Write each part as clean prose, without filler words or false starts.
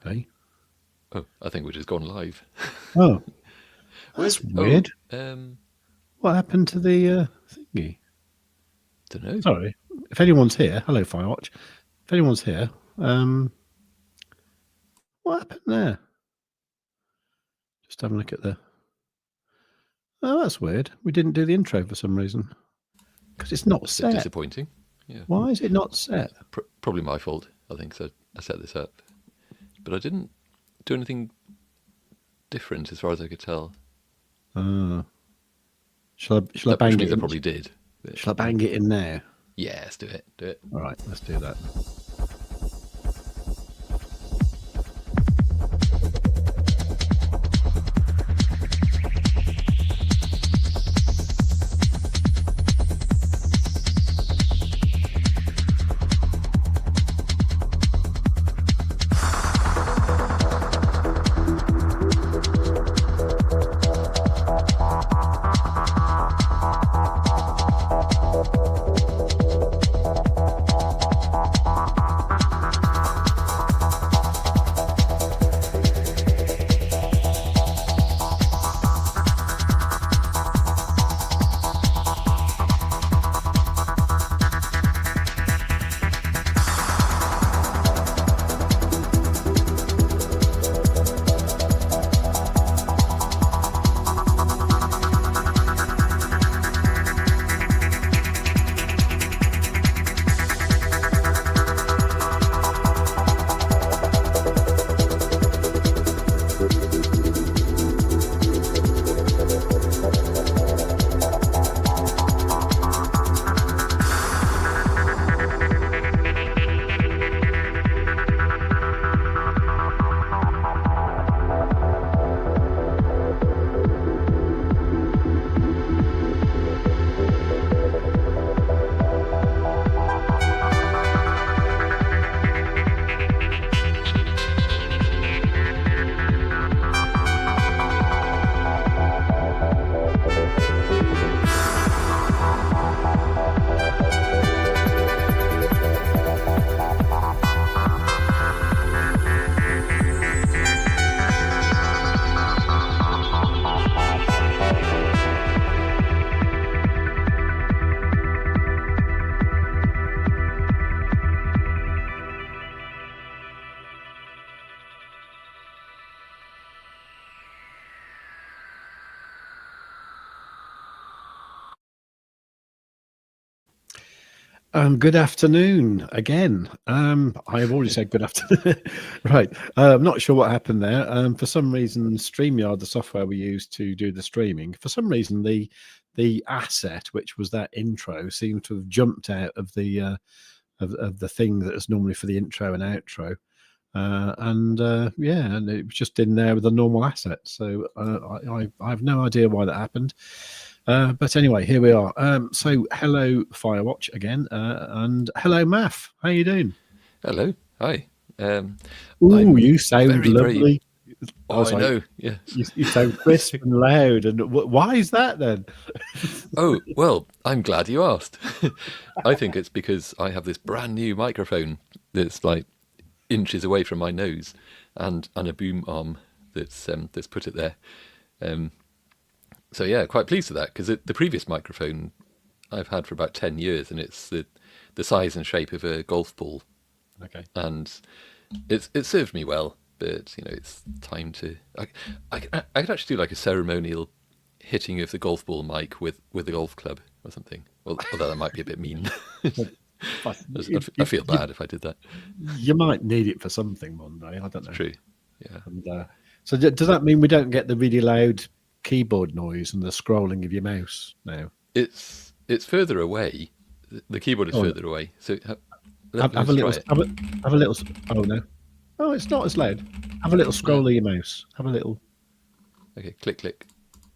Hey? Oh, I think we've just gone live. Oh, that's weird. What happened to the thingy? Don't know. Sorry. If anyone's here, hello, Firewatch. If anyone's here, what happened there? Just have a look at the... Oh, that's weird. We didn't do the intro for some reason. Because it's not set. Disappointing. Yeah. Why is it not set? Probably my fault, I think. So I set this up. But I didn't do anything different as far as I could tell. Shall I bang it in? I probably did. Shall I bang it in now? Yeah, let's do it. Do it. All right, let's do that. Good afternoon again. I have already said good afternoon. Right. I'm not sure what happened there. For some reason, StreamYard, the software we use to do the streaming, for some reason, the asset, which was that intro, seemed to have jumped out of the thing that is normally for the intro and outro. And it was just in there with a normal asset. So I have no idea why that happened. But anyway, here we are. So hello, Firewatch again, and hello, Maff. How you doing? Hello. Hi. You sound lovely. I know. Yeah. You sound crisp and loud. And why is that then? Oh, well, I'm glad you asked. I think it's because I have this brand new microphone that's like inches away from my nose, and a boom arm that's put it there. So yeah, quite pleased with that, because the previous microphone I've had for about 10 years, and it's the size and shape of a golf ball. Okay. And it served me well, but it's time to. I could actually do like a ceremonial hitting of the golf ball mic with a golf club or something. Well, although that might be a bit mean. I feel bad if I did that. You might need it for something one day. I don't know. True. Yeah. And, so does that mean we don't get the really loud keyboard noise and the scrolling of your mouse now? It's further away. The keyboard is further away. So have a little. Oh no. Oh, it's not as loud. Have a little scroll of your mouse. Have a little. Okay, click.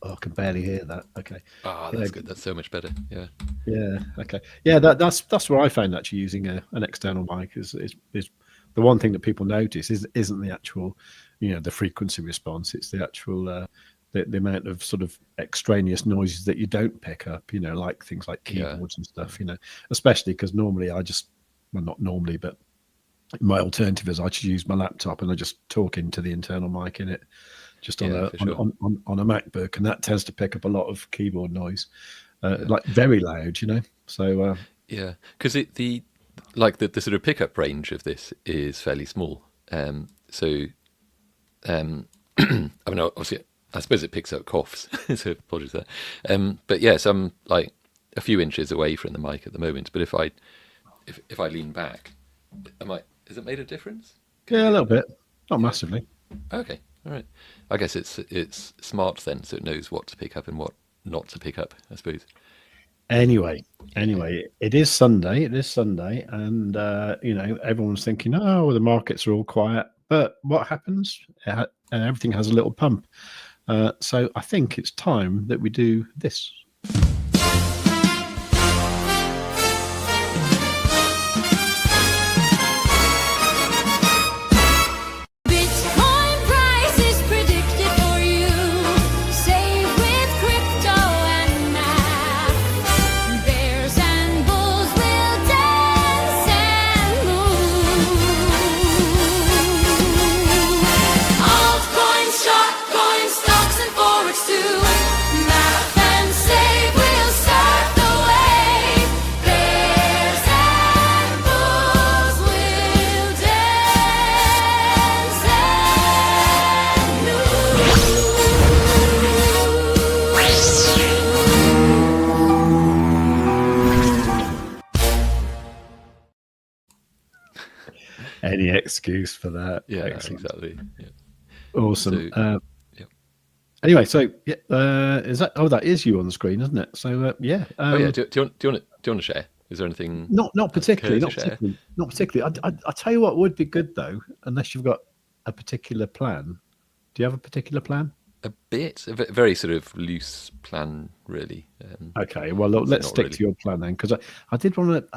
Oh, I can barely hear that. Okay. That's good. That's so much better. Yeah. Yeah. Okay. Yeah. That's what I found actually using an external mic is the one thing that people notice isn't the actual, the frequency response. It's the actual the amount of sort of extraneous noises that you don't pick up. Like things like keyboards and stuff. Especially because normally not normally, but my alternative is I just use my laptop and I just talk into the internal mic in it, just on Yeah, a for sure. on a MacBook, and that tends to pick up a lot of keyboard noise, like very loud, you know. So Yeah, because the sort of pickup range of this is fairly small. So I mean, obviously, I suppose it picks up coughs, so apologies there. But yes, I'm like a few inches away from the mic at the moment. But if I lean back, is it made a difference? Can you yeah, a hear little that now? bit, not Yeah. massively. Okay. All right. I guess it's smart then, so it knows what to pick up and what not to pick up, I suppose. Anyway, Yeah. it is Sunday. It is Sunday, and you know, everyone's thinking, "Oh, well, the markets are all quiet." But what happens? Everything has a little pump. So I think it's time that we do this. Bitcoin price is predicted for you. Save with crypto and math. Bears and bulls will dance and move. Altcoins, shortcoins, stocks and forex too. Math and save will start the way. Bears and bulls will dance and Any excuse for that? Yeah. Excellent. Exactly. Yeah. Awesome. So, yeah. Anyway, so yeah, is that? Oh, that is you on the screen, isn't it? So yeah. Oh yeah. Do you want to share? Is there anything Not else you care particularly. to Not share? particularly. Not particularly. I tell you what would be good though, unless you've got a particular plan. Do you have a particular plan? A bit, very sort of loose plan, really. Okay. Well, look, So let's not stick really. to your plan then, because I did want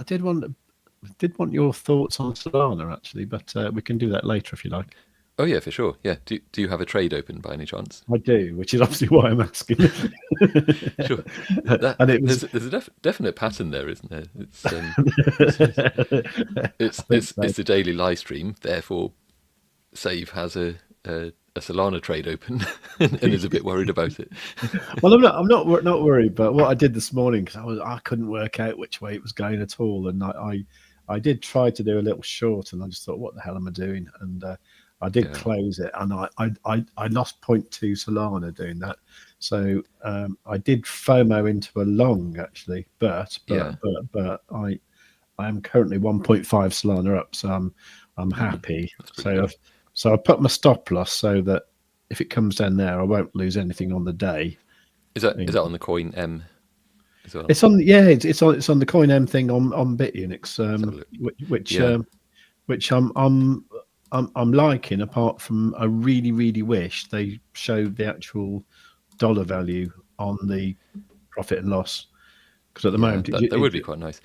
your thoughts on Solana actually, but we can do that later if you like. Oh yeah, for sure. Yeah. Do you have a trade open by any chance? I do, which is obviously why I'm asking. Sure. That And it was. there's a definite pattern there, isn't there? I think so. It's the daily live stream. Therefore, Save has a Solana trade open and is a bit worried about it. Well, not worried, but what I did this morning, because I couldn't work out which way it was going at all, and I did try to do a little short, and I just thought, what the hell am I doing? And I did Yeah. close it, and I lost 0.2 Solana doing that. So I did FOMO into a long actually, but Yeah. I am currently 1.5 Solana up, so I'm happy. That's pretty good. So I put my stop loss so that if it comes down there, I won't lose anything on the day. Is that on the coin M as well? It's on, yeah, it's on the Coin M thing on Bitunix, Let's have a look. which which I'm liking. Apart from, I really wish they showed the actual dollar value on the profit and loss, because at the moment that would be quite nice.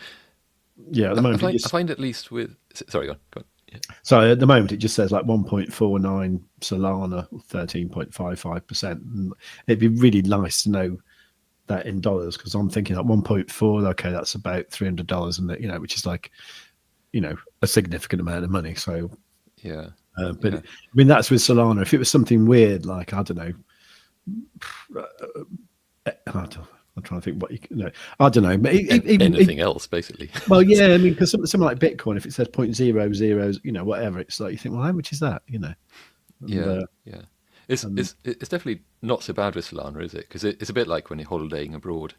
yeah, at the moment I find at least with sorry, go on. Yeah. so at the moment it just says like 1.49 Solana, 13.55%. It'd be really nice to know that in dollars, because I'm thinking like 1.4, okay, that's about $300, and you know, which is like, you know, a significant amount of money. So Yeah. but Yeah. I mean, that's with Solana. If it was something weird, like, I don't know, I'm trying to think what you know. I don't know. But Anything else, basically. well, yeah, I mean, because something like Bitcoin, if it says 0.00, you know, whatever, it's like you think, well, how much is that? You know. And, Yeah. Yeah. It's definitely not so bad with Solana, is it? Because it's a bit like when you're holidaying abroad,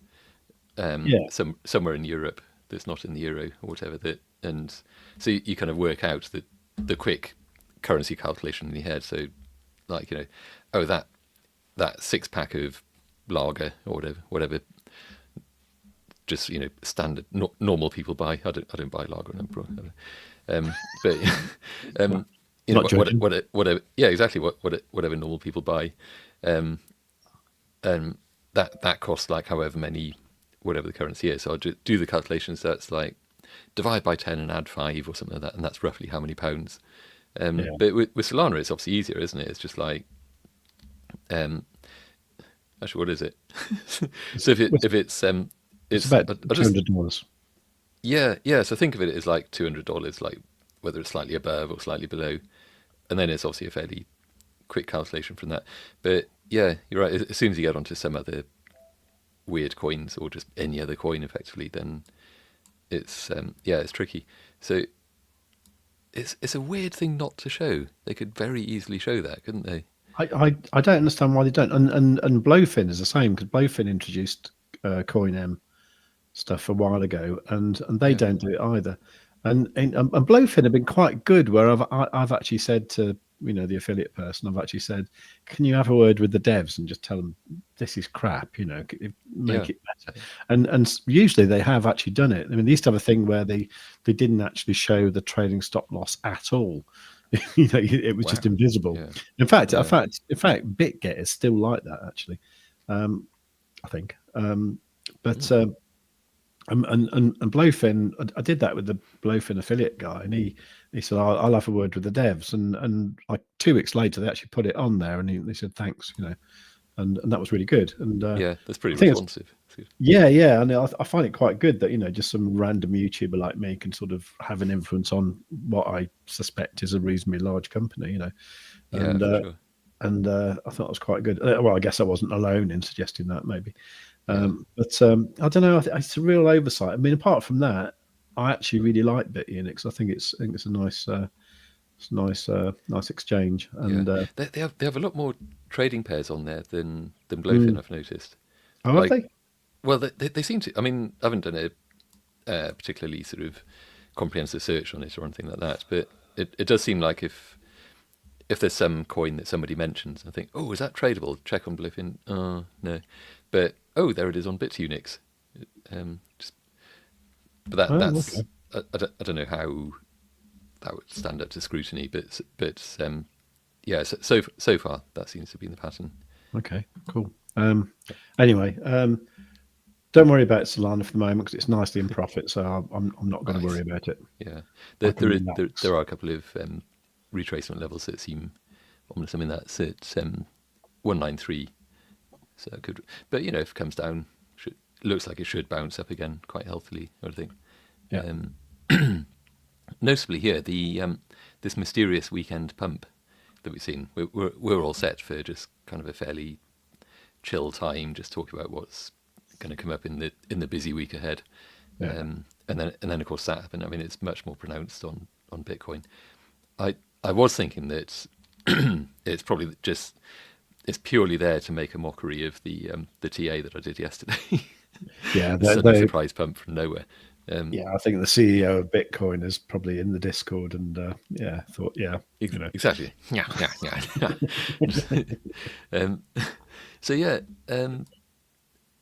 yeah, somewhere in Europe that's not in the euro or whatever. And so you kind of work out the quick currency calculation in your head. So, like, you know, oh, that 6-pack of lager or whatever, just, you know, standard normal people buy. I don't buy lager and abroad. But you know, Not judging. whatever. Yeah, exactly. Whatever normal people buy, that costs like however many, whatever the currency is. So I'll do the calculations. That's like divide by 10 and add 5 or something like that, and that's roughly how many pounds. But with Solana, it's obviously easier, isn't it? It's just like, actually, what is it? So if it's it's about $200. yeah. So think of it as like $200, like whether it's slightly above or slightly below, and then it's obviously a fairly quick calculation from that. But yeah, you're right. As soon as you get onto some other weird coins or just any other coin, effectively, then it's it's tricky. So it's a weird thing not to show. They could very easily show that, couldn't they? I don't understand why they don't. And Blofin is the same, because Blofin introduced Coin M stuff a while ago, and they Yeah. don't do it either. And Blofin have been quite good, where I've actually said to the affiliate person, I've actually said, can you have a word with the devs and just tell them this is crap, make it better. And usually they have actually done it. I mean, they used to have a thing where they didn't actually show the trading stop loss at all. It was just invisible. Yeah. In fact, BitGet is still like that, actually. I think. But and Blofin, I did that with the Blofin affiliate guy, and he said, I'll have a word with the devs, and like 2 weeks later they actually put it on there, and they said thanks, and that was really good. And Yeah, that's pretty I think responsive. yeah, and I find it quite good that just some random YouTuber like me can sort of have an influence on what I suspect is a reasonably large company, Yeah, and for sure. and I thought it was quite good. Well, I guess I wasn't alone in suggesting that, maybe. But I don't know. It's a real oversight. I mean, apart from that, I actually really like Bitunix. I think it's a nice exchange. And They have a lot more trading pairs on there than Blofin, I've noticed. have they? Well, they seem to. I mean, I haven't done a particularly sort of comprehensive search on it or anything like that, but it does seem like if there's some coin that somebody mentions, I think, oh, is that tradable? Check on Blofin. Oh, no. But, oh, there it is on Bitunix. But that's... Okay. I don't know how that would stand up to scrutiny, but so far that seems to be the pattern. Okay, cool. Anyway, don't worry about Solana for the moment, because it's nicely in profit, so I'm not going to worry about it. Yeah, I can there are a couple of retracement levels that seem ominous. I mean, that's at 193, so it could. But if it comes down, looks like it should bounce up again quite healthily, I would think. Yeah. Noticeably here, the this mysterious weekend pump that we've seen, we're all set for just kind of a fairly chill time, just talking about what's going to come up in the busy week ahead. Yeah. And then of course that happened. I mean, it's much more pronounced on Bitcoin. I was thinking that it's probably just it's purely there to make a mockery of the TA that I did yesterday. Yeah, Sudden surprise pump from nowhere. Yeah, I think the CEO of Bitcoin is probably in the Discord, and thought, exactly. Yeah. So yeah,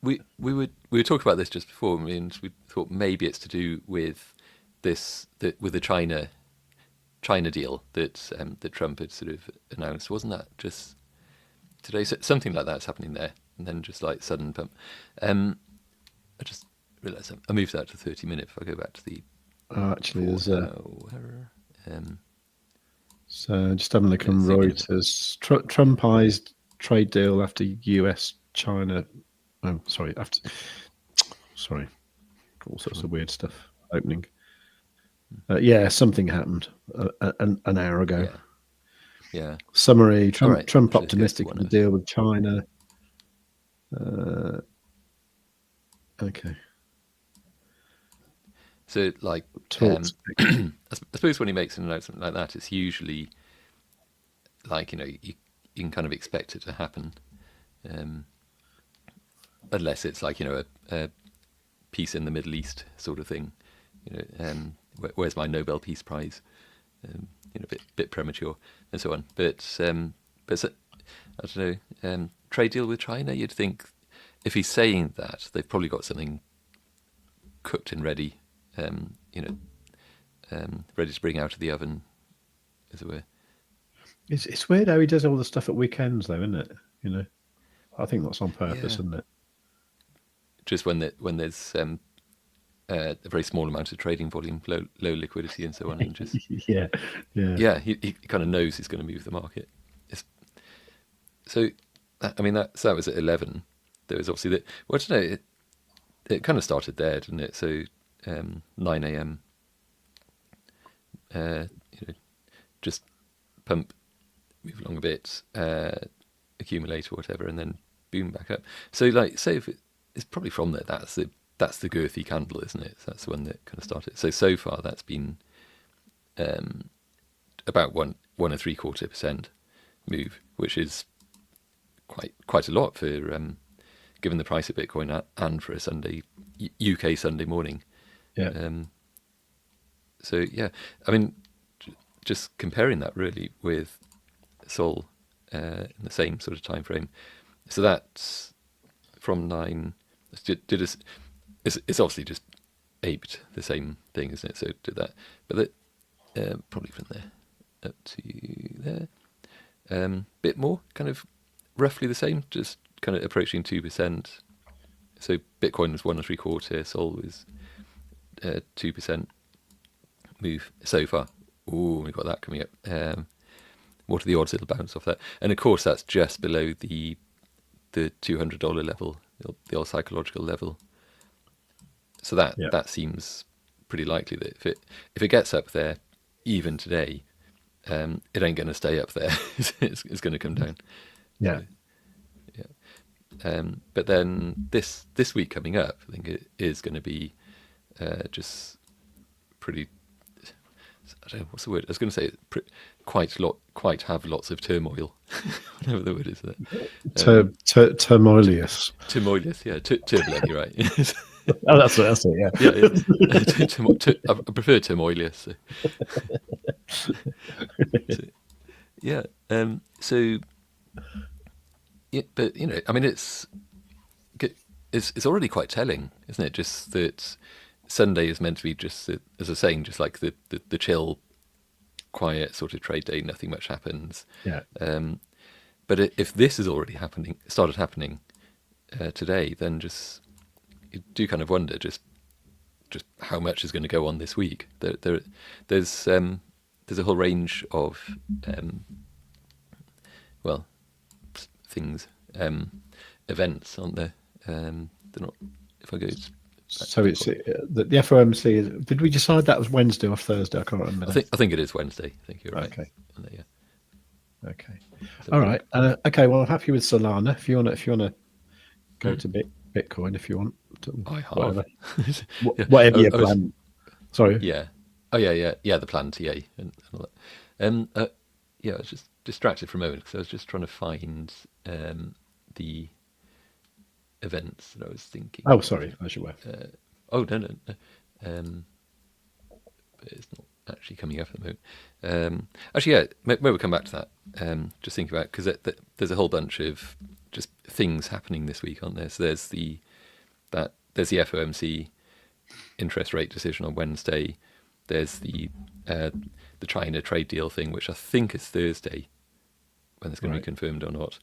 we were talking about this just before. I mean, we thought maybe it's to do with with the China deal that Trump had sort of announced. Wasn't that just today? So something like that's happening there, and then just like sudden pump. I just realised I moved that to 30 minutes. If I go back to the actually, there's um, so just having a look on Let's Reuters. Trump eyes trade deal after US China. Oh, sorry, all sorts of weird stuff opening. Something happened an hour ago. Yeah. Summary: Trump, Right, Trump let's optimistic go on to the deal with China. Okay. So, like, I suppose when he makes an announcement like that, it's usually like you can kind of expect it to happen, unless it's like a peace in the Middle East sort of thing. Where's my Nobel Peace Prize? Bit premature and so on. But I don't know. Trade deal with China. You'd think if he's saying that, they've probably got something cooked and ready. Ready to bring out of the oven, as it were. It's weird how he does all the stuff at weekends, though, isn't it? I think that's on purpose, isn't it? Just when there's a very small amount of trading volume, low liquidity, and so on, and just yeah. He kind of knows he's going to move the market. So, I mean, that was at 11. There was obviously I don't know. It kind of started there, didn't it? So 9 a.m. just pump, move along a bit, accumulate or whatever, and then boom, back up. So like, say if it's probably from there, that's the girthy candle, isn't it? So that's the one that kind of started. So far that's been about 1.75% move, which is quite a lot for given the price of Bitcoin and for a Sunday UK Sunday morning. Yeah. So yeah, I mean, just comparing that really with Sol in the same sort of time frame. So that's from 9. It's obviously just aped the same thing, isn't it? So did that, but probably from there up to there, bit more, kind of roughly the same, just kind of approaching 2%. So Bitcoin was 1.75, Sol was 2% move so far. Ooh, we've got that coming up. What are the odds it'll bounce off that? And of course, that's just below the $200 level, the old psychological level. So that seems pretty likely that if it gets up there, even today, it ain't going to stay up there. it's going to come down. Yeah. So, yeah. But then this week coming up, I think it is going to be just pretty. I don't know what's the word. I was going to say quite have lots of turmoil, whatever the word is. Turmoilious. Turmoilous, yeah. Turbulent, you're right. Oh, that's it. Yeah. Yeah. I prefer turmoilous. So. Yeah. So. Yeah, but I mean, it's already quite telling, isn't it? Just that Sunday is meant to be just, as I was saying, just like the chill, quiet sort of trade day. Nothing much happens. Yeah. But if this is already started happening today, then just you do kind of wonder just how much is going to go on this week. There's a whole range of things, events, aren't there? They're not. If I go. So it's the FOMC is. Did we decide that was Wednesday or Thursday? I can't remember. I think it is Wednesday. I think you're right. Okay. Yeah. Okay. All right. Okay. Well, I'm happy with Solana. If you wanna go to Bitcoin, if you want. I have. Whatever, Yeah. whatever your plan. Sorry. Yeah. Oh yeah. The plan TA and all that. Yeah. I was just distracted for a moment because I was just trying to find the events that I was thinking. Oh, sorry. As you were. No. But it's not actually coming up at the moment. Actually, yeah. Maybe we'll come back to that. Just thinking about, because there's a whole bunch of just things happening this week, aren't there? So there's the FOMC interest rate decision on Wednesday. There's the China trade deal thing, which I think is Thursday, when it's going to be confirmed or not.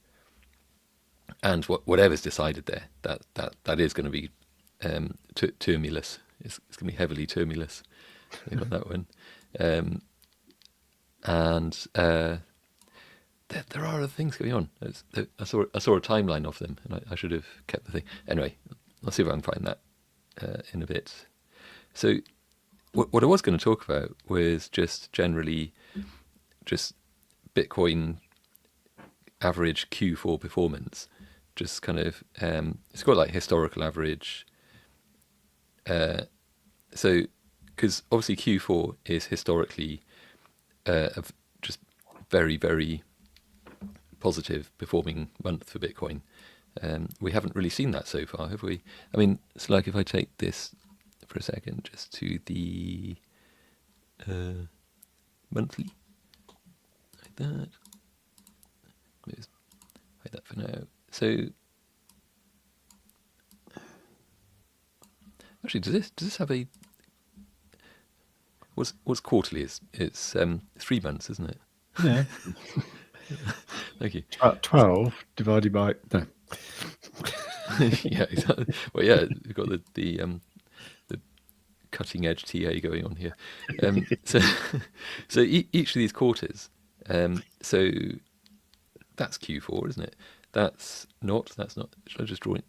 And whatever's decided there, that is going to be tumulus. It's going to be heavily tumulus. I think on that one. And there are other things going on. I saw a timeline of them, and I should have kept the thing. Anyway, I'll see if I can find that in a bit. So what I was going to talk about was just generally just Bitcoin average Q4 performance. Just kind of, it's got like historical average. So, because obviously Q4 is historically just very, very positive performing month for Bitcoin. We haven't really seen that so far, have we? I mean, it's like if I take this for a second, just to the monthly, like that. Let's hide that for now. So, actually, does this have a what's quarterly? It's 3 months, isn't it? Yeah. Thank you. 12 divided by no. Yeah, exactly. Well, yeah, we've got the cutting edge TA going on here. So each of these quarters. So that's Q4, isn't it? That's not. Should I just draw it?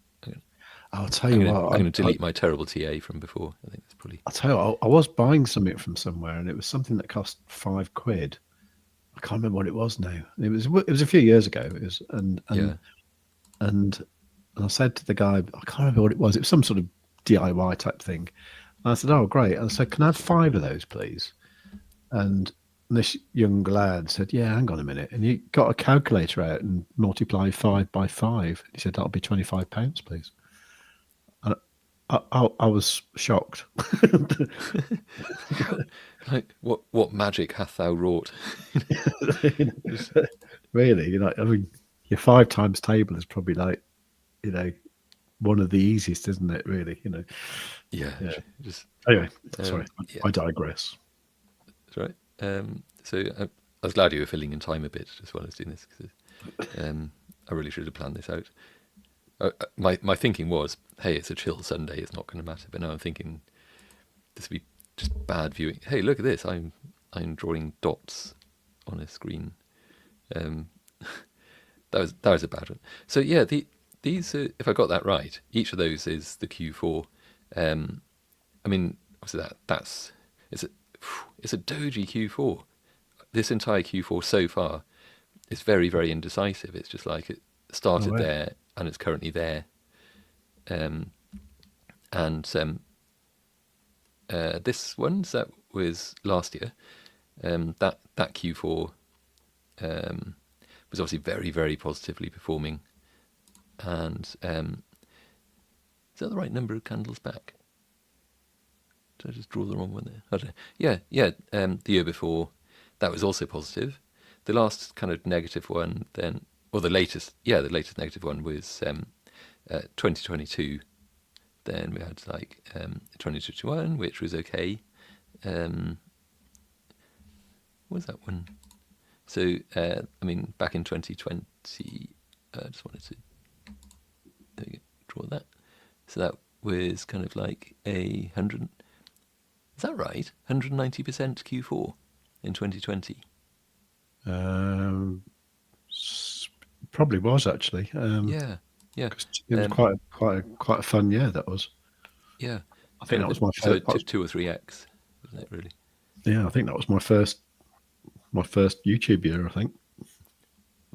I'll tell you what. I'm going to delete my terrible TA from before. I think that's fully. I'll tell you, I was buying something from somewhere, and it was something that cost £5. I can't remember what it was now. It was a few years ago. It was and I said to the guy, I can't remember what it was. It was some sort of DIY type thing. And I said, "Oh, great!" And I said, "Can I have 5 of those, please?" And this young lad said, "Yeah, hang on a minute." And he got a calculator out and multiplied 5 by 5. He said, "That'll be £25, please." And I was shocked. Like, what magic hath thou wrought? Really, I mean, your 5 times table is probably like, one of the easiest, isn't it? Really, Yeah. Just Anyway, sorry, yeah. I digress. That's right. So I was glad you were filling in time a bit as well as doing this, because I really should have planned this out. My thinking was, hey, it's a chill Sunday, it's not going to matter. But now I'm thinking this would be just bad viewing. Hey, look at this! I'm drawing dots on a screen. That was a bad one. So yeah, these if I got that right, each of those is the Q4. I mean, obviously it's a doji Q4. This entire Q4 so far is very, very indecisive. It's just like it started there and it's currently there. This one, so that was last year. That Q4 was obviously very, very positively performing. And is that the right number of candles back? Did I just draw the wrong one there? I don't know. Yeah. The year before, that was also positive. The last kind of negative one then, or the latest negative one was 2022. Then we had like 2021, which was okay. What was that one? So, I mean, back in 2020, I just wanted to draw that. So that was kind of like 100. Is that right? 190% Q4 in 2020. Probably was actually. Yeah. 'Cause it was quite a fun year. That was. Yeah. I think that was my so first. 2 or 3x, isn't it? Really? Yeah, I think that was my first YouTube year. I think.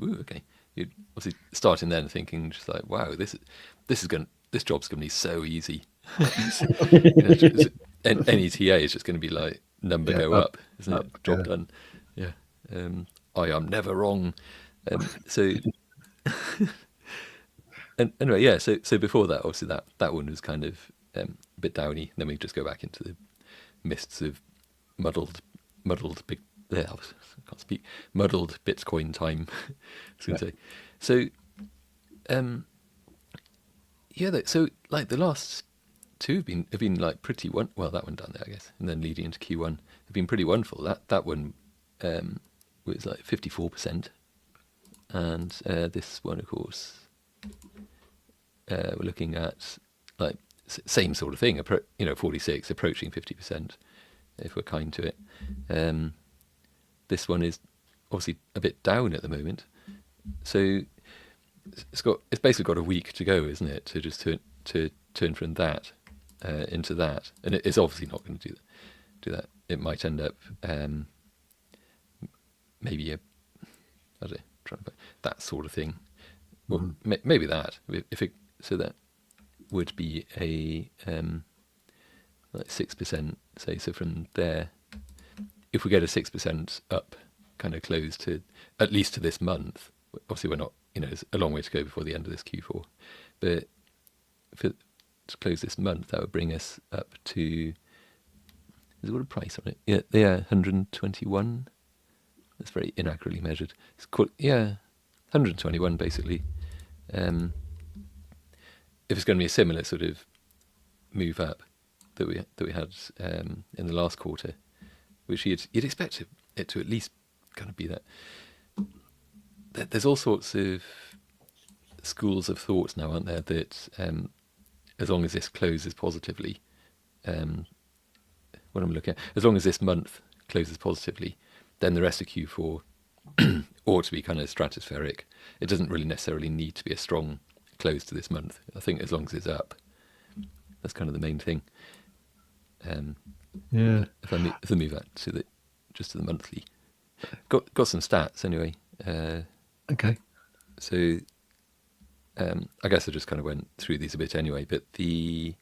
Ooh, okay. You obviously starting then thinking just like, wow, this job's gonna be so easy. Any TA is just going to be like number go up, isn't it? Job done. Yeah. I am never wrong. So and anyway, yeah. So before that, obviously that one was kind of a bit downy. Then we just go back into the mists of muddled big. I can't speak. Muddled Bitcoin time. I was going to say. So, so like the last 2 have been like pretty well, that one down there, I guess, and then leading into Q1 have been pretty wonderful. That one was like 54%, and this one, of course, we're looking at like same sort of thing. 46 approaching 50%, if we're kind to it. This one is obviously a bit down at the moment, so it's basically got a week to go, isn't it, to just turn from that into that, and it's obviously not going to do that. It might end up maybe I don't know, trying to that sort of thing. Well, maybe that so that would be a like 6%. Say so from there. If we get a 6% up, kind of close to at least to this month. Obviously, we're not. There's a long way to go before the end of this Q4, but to close this month, that would bring us up to. Has it got a price on it? Yeah, 121. That's very inaccurately measured. It's called 121 basically. If it's going to be a similar sort of move up that we had in the last quarter, which you'd expect it to at least kind of be that. There's all sorts of schools of thought now, aren't there, that as long as this closes positively, what I'm looking at, as long as this month closes positively, then the rest of Q4 ought to be kind of stratospheric. It doesn't really necessarily need to be a strong close to this month. I think as long as it's up, that's kind of the main thing. Yeah. If I move that to the monthly, got some stats anyway. Okay. So I guess I just kind of went through these a bit anyway. But the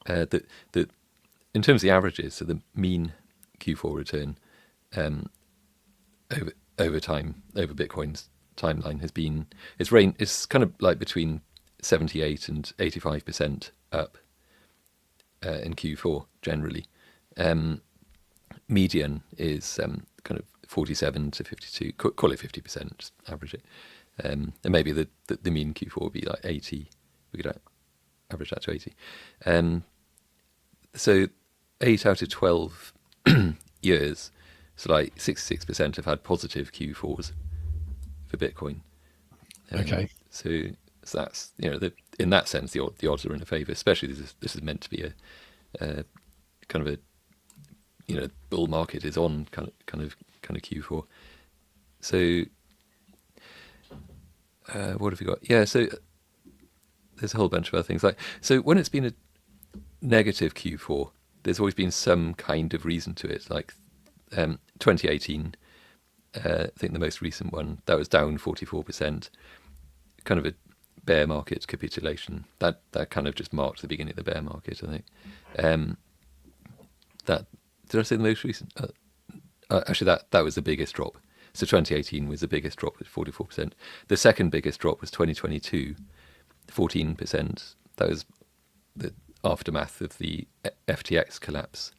in terms of the averages, so the mean Q4 return over time, over Bitcoin's timeline has been it's kind of like between 78 and 85% up in Q4 generally. Median is kind of 47 to 52, call it 50%, just average it. And maybe the mean Q4 would be like 80. We could average that to 80. So 8 out of 12 years, so like 66% have had positive Q4s for Bitcoin. Okay. So that's, in that sense, the odds are in a favour. Especially this is meant to be a kind of a bull market is on kind of Q4. So what have we got? Yeah, so there's a whole bunch of other things. So when it's been a negative Q4, there's always been some kind of reason to it. Like 2018, I think the most recent one, that was down 44%, kind of a bear market capitulation. That kind of just marked the beginning of the bear market, I think. That did I say the most recent? Actually, that was the biggest drop. So 2018 was the biggest drop at 44%. The second biggest drop was 2022, 14%. That was the aftermath of the FTX collapse.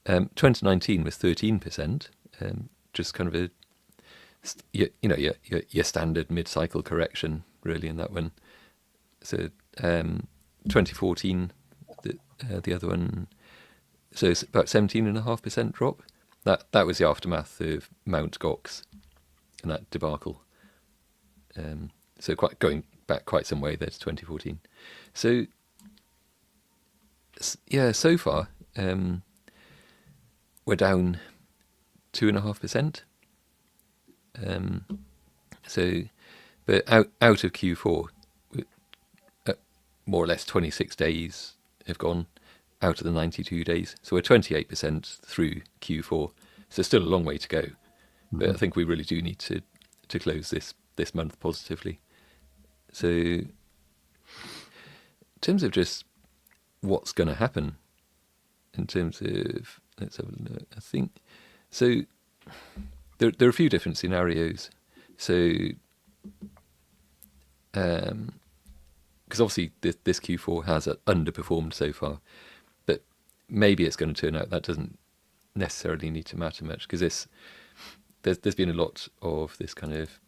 2019 was 13%, just kind of your standard mid-cycle correction, really, in that one. So 2014, the other one, so it's about 17.5% drop. That was the aftermath of Mt. Gox and that debacle. So going back quite some way there to 2014. So yeah, so far we're down 2.5%. So, but out of Q4, more or less 26 days have gone out of the 92 days. So we're 28% through Q4. So still a long way to go. But I think we really do need to close this month positively. So in terms of just what's going to happen, in terms of, let's have a look, I think, so there are a few different scenarios. So, because obviously this Q4 has underperformed so far, but maybe it's going to turn out that doesn't necessarily need to matter much, because there's been a lot of this kind of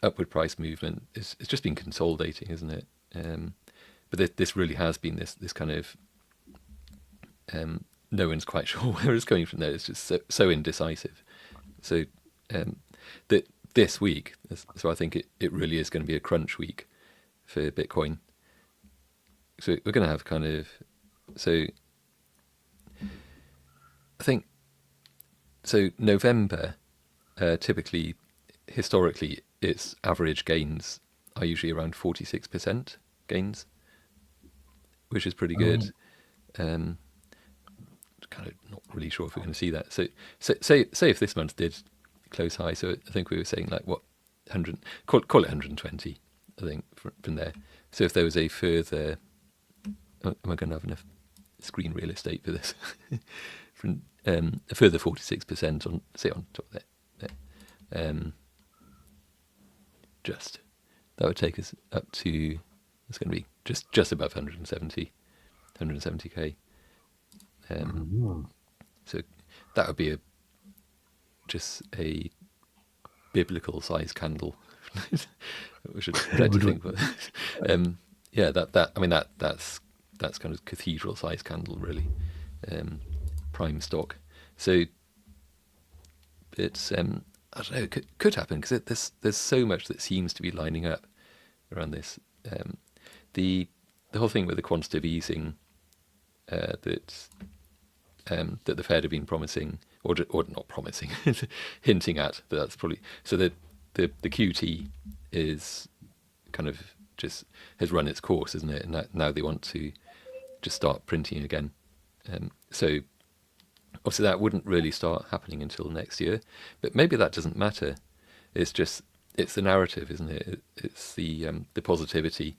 upward price movement. It's just been consolidating, isn't it? But this really has been this kind of no one's quite sure where it's going from there. It's just so indecisive. So that this week, so I think it really is going to be a crunch week for Bitcoin. So we're going to have kind of, so I think, so November, typically, historically, its average gains are usually around 46% gains, which is pretty good. Kind of not really sure if we're going to see that. So say if this month did close high, so I think we were saying like what, 100, call it 120, I think, from there. So if there was a further, am I going to have enough screen real estate for this? From a further 46% on, say, on top of that. Just that would take us up to, it's going to be just above 170k. So that would be just a biblical size candle. We should try to think, but yeah, that's kind of cathedral size candle, really, prime stock. So it's I don't know, it could happen, because there's so much that seems to be lining up around this. The whole thing with the quantitative easing that the Fed have been promising, or not promising, hinting at, that's probably, so the QT is kind of just has run its course, isn't it? And now they want to just start printing again. So obviously that wouldn't really start happening until next year, but maybe that doesn't matter. It's the narrative, isn't it? It's the positivity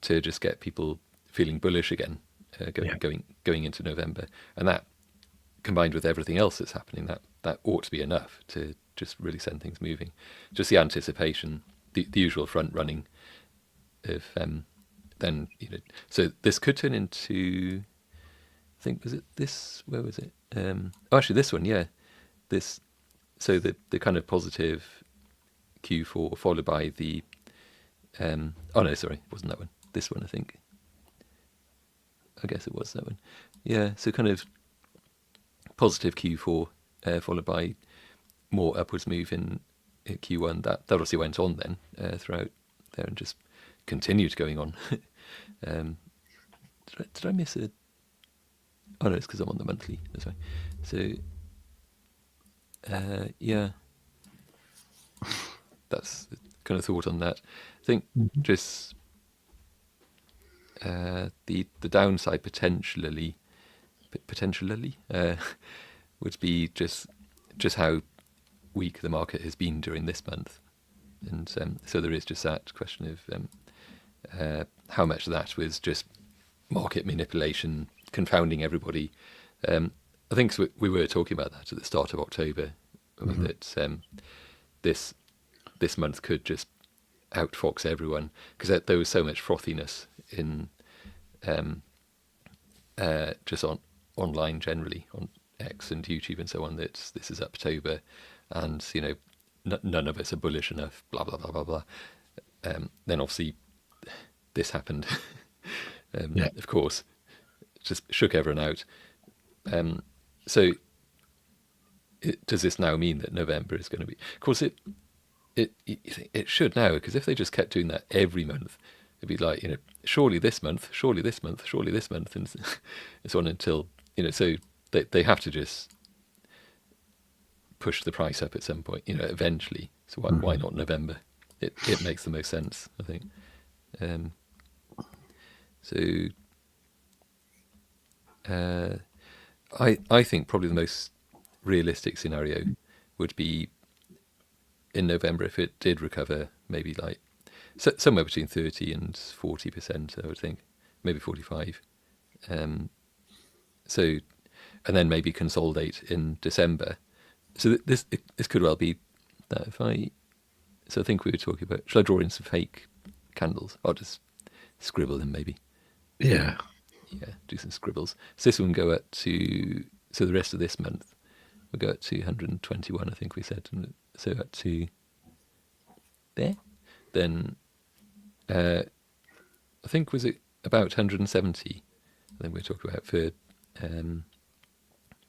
to just get people feeling bullish again, going into November, and that combined with everything else that's happening, that ought to be enough to just really send things moving. Just the anticipation, the usual front running of then, so this could turn into, I think, was it this? Where was it? Actually, this one, yeah. So the kind of positive Q4 followed by the, oh no, sorry, it wasn't that one. This one, I think. I guess it was that one. Yeah, so kind of positive Q4 followed by more upwards move in Q1. That obviously went on then throughout there and just continued going on. Did I miss it? Oh no, it's because I'm on the monthly. That's right. So yeah, that's the kind of thought on that. I think just the downside potentially would be just how weak the market has been during this month, and so there is just that question of how much of that was just market manipulation, confounding everybody. I think we were talking about that at the start of October, that this month could just outfox everyone, because there was so much frothiness in just online generally, on X and YouTube and so on, that this is October and none of us are bullish enough, blah blah blah blah blah. Then obviously this happened. Of course, just shook everyone out. So does this now mean that November is going to be? Of course, it should now, because if they just kept doing that every month, it'd be like, surely this month, surely this month, surely this month, and so on until, so they have to just push the price up at some point, eventually. So why not November? It makes the most sense, I think. I think probably the most realistic scenario would be in November, if it did recover, maybe like somewhere between 30 and 40%, I would think, maybe 45. So, and then maybe consolidate in December. So this could well be that so I think we were talking about, shall I draw in some fake candles? I'll just scribble them maybe. Yeah, do some scribbles. So this one go up to, so the rest of this month we'll go up to 121, I think we said, and so up to there. Then I think, was it about 170? I think we're talking about for if it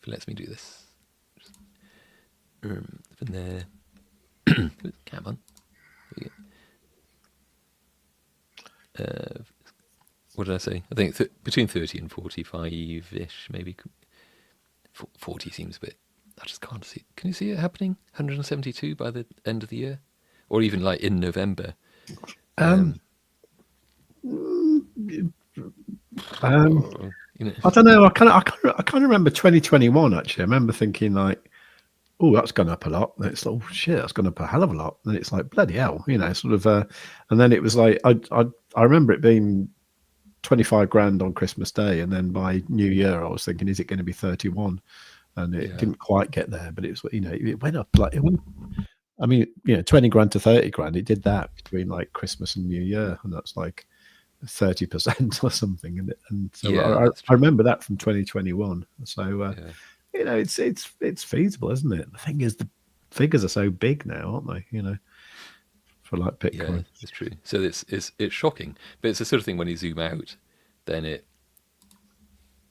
lets me do this. From there, come on. What did I say? I think between 30 and 45-ish, maybe. 40 seems a bit, I just can't see. Can you see it happening? 172 by the end of the year? Or even like in November? I don't know. I kind of remember 2021. Actually, I remember thinking like, "Oh, that's gone up a lot." And it's like, "Oh shit, that's gone up a hell of a lot." And it's like, "Bloody hell," sort of. And then it was like, I remember it being 25 grand on Christmas Day, and then by New Year, I was thinking, "Is it going to be 31?" And it didn't quite get there, but it was, it went up like it went. I mean, 20 grand to 30 grand. It did that between like Christmas and New Year, and that's like 30% or something. And so I remember that from 2021. So it's feasible, isn't it? The thing is, the figures are so big now, aren't they? For like Bitcoin. Yeah, it's true. So it's shocking, but it's the sort of thing when you zoom out, then it.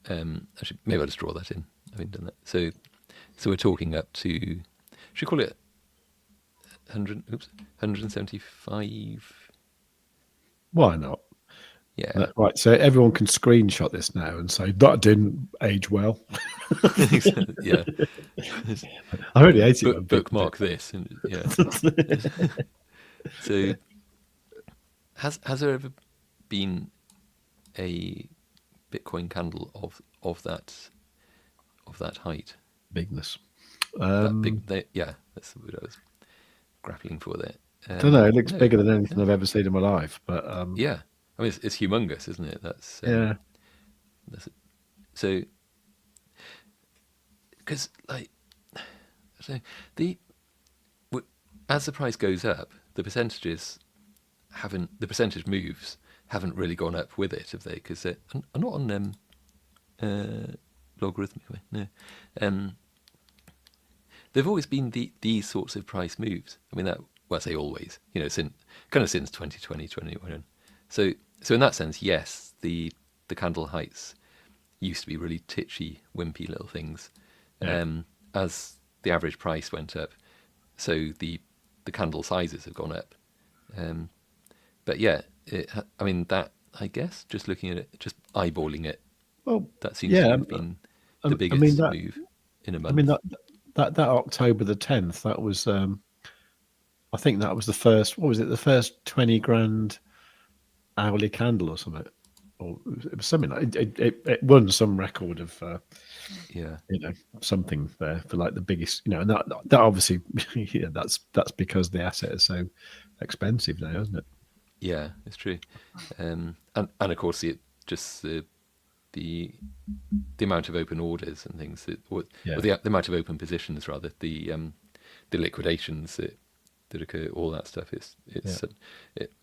Actually, maybe I'll just draw that in. I haven't done that. So we're talking up to. Should we call it 175? Why not? Yeah. Right. So everyone can screenshot this now and say that didn't age well. Yeah. I really hate it. Bookmark this. And, yeah. So, has there ever been a Bitcoin candle of that height. Bigness. That big, yeah, that's what I was grappling for there. I don't know. It looks No, bigger than anything I've ever seen in my life. But yeah, I mean it's humongous, isn't it? That's yeah, so because like so the as the price goes up, the percentage moves haven't really gone up with it, have they? Because they're not on logarithmic way. No, they've always been these sorts of price moves. I mean, I say always, since 2020, 2021. So in that sense, yes, the candle heights used to be really titchy, wimpy little things. Yeah. As the average price went up, so the candle sizes have gone up. But yeah, I mean that, I guess, just looking at it, just eyeballing it, well, that seems yeah. to have been the biggest move in a month. I mean that October the 10th, that was I think that was the first. What was it? The first 20 grand hourly candle or something, or it was something like it won some record of Yeah, something there for like the biggest. And that obviously yeah, that's because the asset is so expensive now, isn't it? yeah, it's true. And of course just the amount of open orders and things or the amount of open positions rather, the liquidations that occur, all that stuff it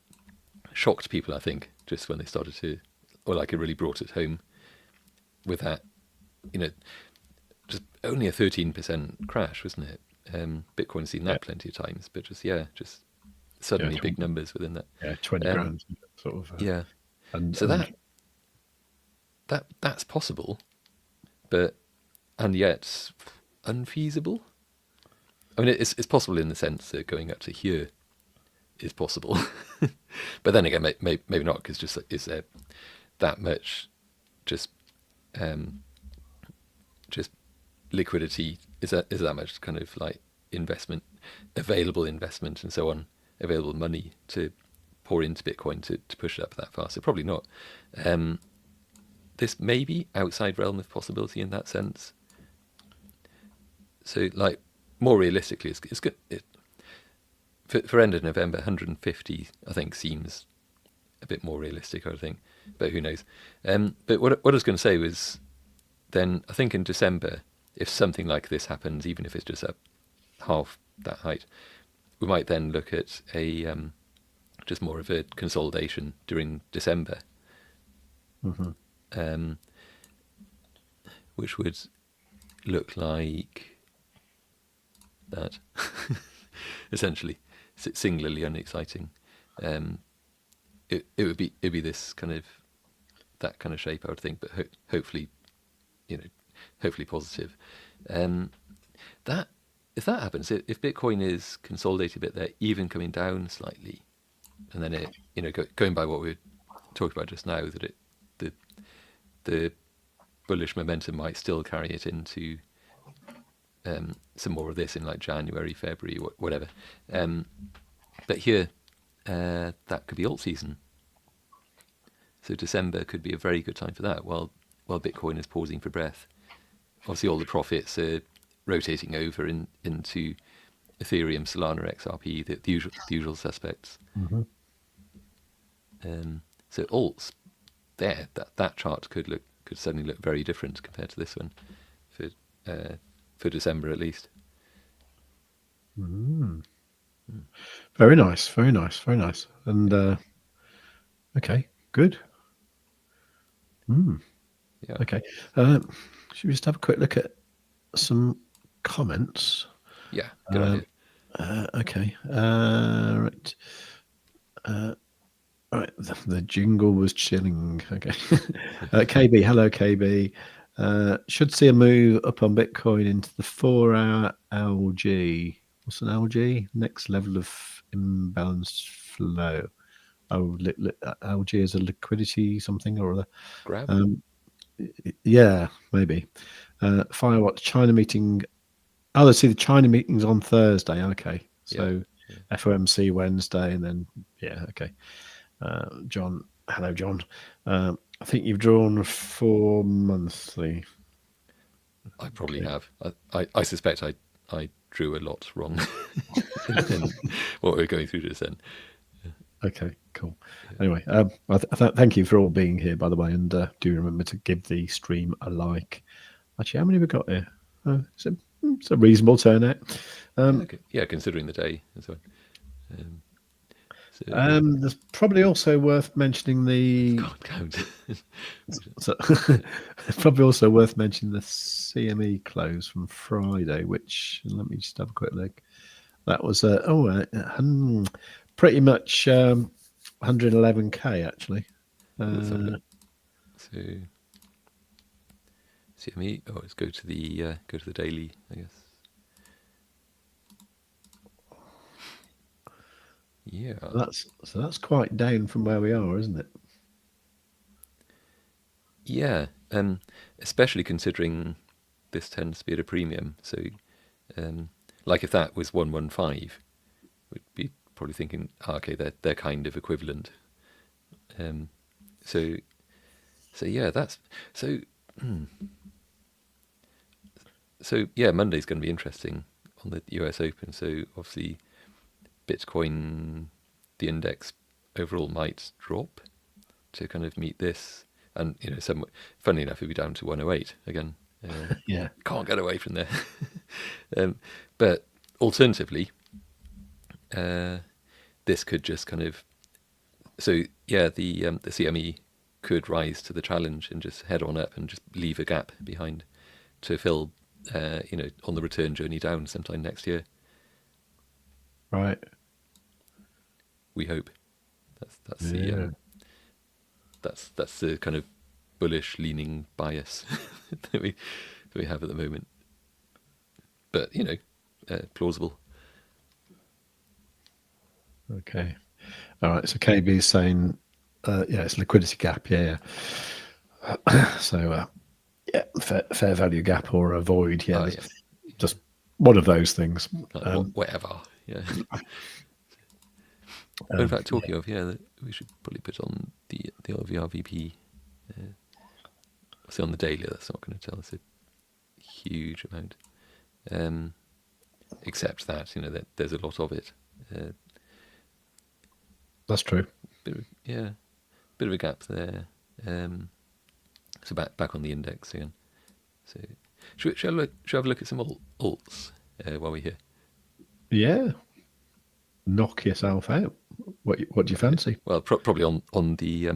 shocked people, I think, just when they started to, or like it really brought it home with that, just only a 13% crash, wasn't it? Bitcoin's seen that plenty of times, but just suddenly big numbers within that. Yeah, 20 grand sort of. Yeah, and so that's possible, and yet unfeasible. I mean, it's possible in the sense that going up to here is possible, but then again, maybe not, because just is there that much just liquidity? Is that much kind of like available investment and so on, available money to pour into Bitcoin to push it up that far? So probably not. This may be outside realm of possibility in that sense. So like more realistically, it's good. For end of November, 150 I think seems a bit more realistic, I think, but who knows? But what I was going to say was, then I think in December, if something like this happens, even if it's just up half that height, we might then look at a just more of a consolidation during December, which would look like that, essentially, singularly unexciting. It would be this kind of, that kind of shape, I would think, but hopefully positive. That if that happens, if Bitcoin is consolidated a bit there, even coming down slightly, and then it, going by what we were talking about just now, that the bullish momentum might still carry it into some more of this in like January, February, whatever. But here, that could be alt season. So December could be a very good time for that, while Bitcoin is pausing for breath. Obviously, all the profits are rotating over into Ethereum, Solana, XRP, the usual suspects. So alts, that chart could suddenly look very different compared to this one for December at least. Very nice, very nice, very nice. And okay, good. Yeah. Okay. Should we just have a quick look at some comments? Yeah, good idea. Okay. Right. Right. The jingle was chilling. Okay. KB, hello, KB. Should see a move up on Bitcoin into the 4-hour LG. What's an LG? Next level of imbalanced flow. Oh, LG is a liquidity something or other. Grab. Yeah, maybe. Firewatch China meeting. Oh, let's see, the China meeting's on Thursday. Okay, so FOMC Wednesday, and then okay. John, hello, John. I think you've drawn 4 monthly. I probably have. I suspect I drew a lot wrong in what we're going through just then. Okay, cool. Anyway, thank you for all being here, by the way, and do remember to give the stream a like. Actually, how many have we got here? It's a reasonable turnout. Okay. Yeah, considering the day and so on. There's probably also worth mentioning the. Can't count. So, probably also worth mentioning the CME close from Friday, which let me just have a quick look. That was pretty much 111k actually. Let's have a look. So CME. Oh, let's go to the daily, I guess. Yeah. That's quite down from where we are, isn't it? Yeah, especially considering this tends to be at a premium. So, like if that was 115, we'd be probably thinking, okay, they're kind of equivalent. So yeah, that's so. So yeah, Monday's going to be interesting on the US Open. So obviously, Bitcoin, the index overall might drop to kind of meet this. And funnily enough, it'd be down to 108 again. Yeah, Can't get away from there. But alternatively, this could just kind of. So yeah, the CME could rise to the challenge and just head on up and just leave a gap behind to fill, on the return journey down sometime next year. right. We hope. That's the kind of bullish leaning bias that we have at the moment. But plausible. Okay. All right. So KB is saying, it's a liquidity gap. Yeah. So fair value gap or a void. Yeah. Yeah. Just one of those things. Whatever. Yeah. In fact, talking of, we should probably put on the LVRVP. See on the daily, that's not going to tell us a huge amount. Except that that there's a lot of it. That's true. Bit of a gap there. So back on the index again. So should we have a look at some alts while we're here? Yeah. Knock yourself out. What do you fancy? Well, probably on the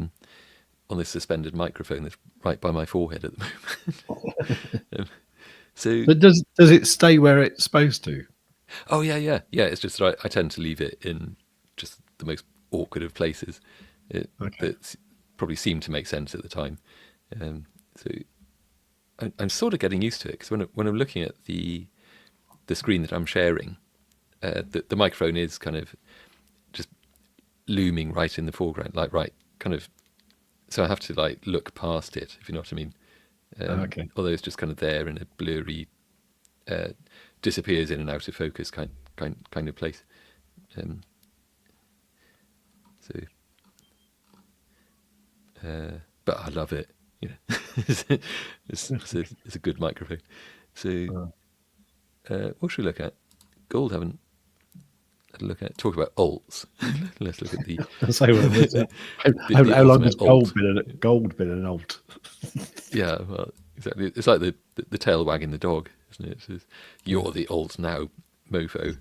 on this suspended microphone that's right by my forehead at the moment. But does it stay where it's supposed to? Oh yeah. It's just that I tend to leave it in just the most awkward of places. That probably seemed to make sense at the time. So I'm sort of getting used to it because when I'm looking at the screen that I'm sharing, the microphone is kind of just looming right in the foreground, so I have to look past it, if you know what I mean. Although it's just kind of there in a blurry, disappears in and out of focus kind of place. But I love it. It's a good microphone. So what should we look at? Gold haven't had a look at. Talk about alts. Let's look at the. How long has gold been an alt? Yeah, well, exactly. It's like the tail wagging the dog, isn't it? It says, "You're the alt now, mofo."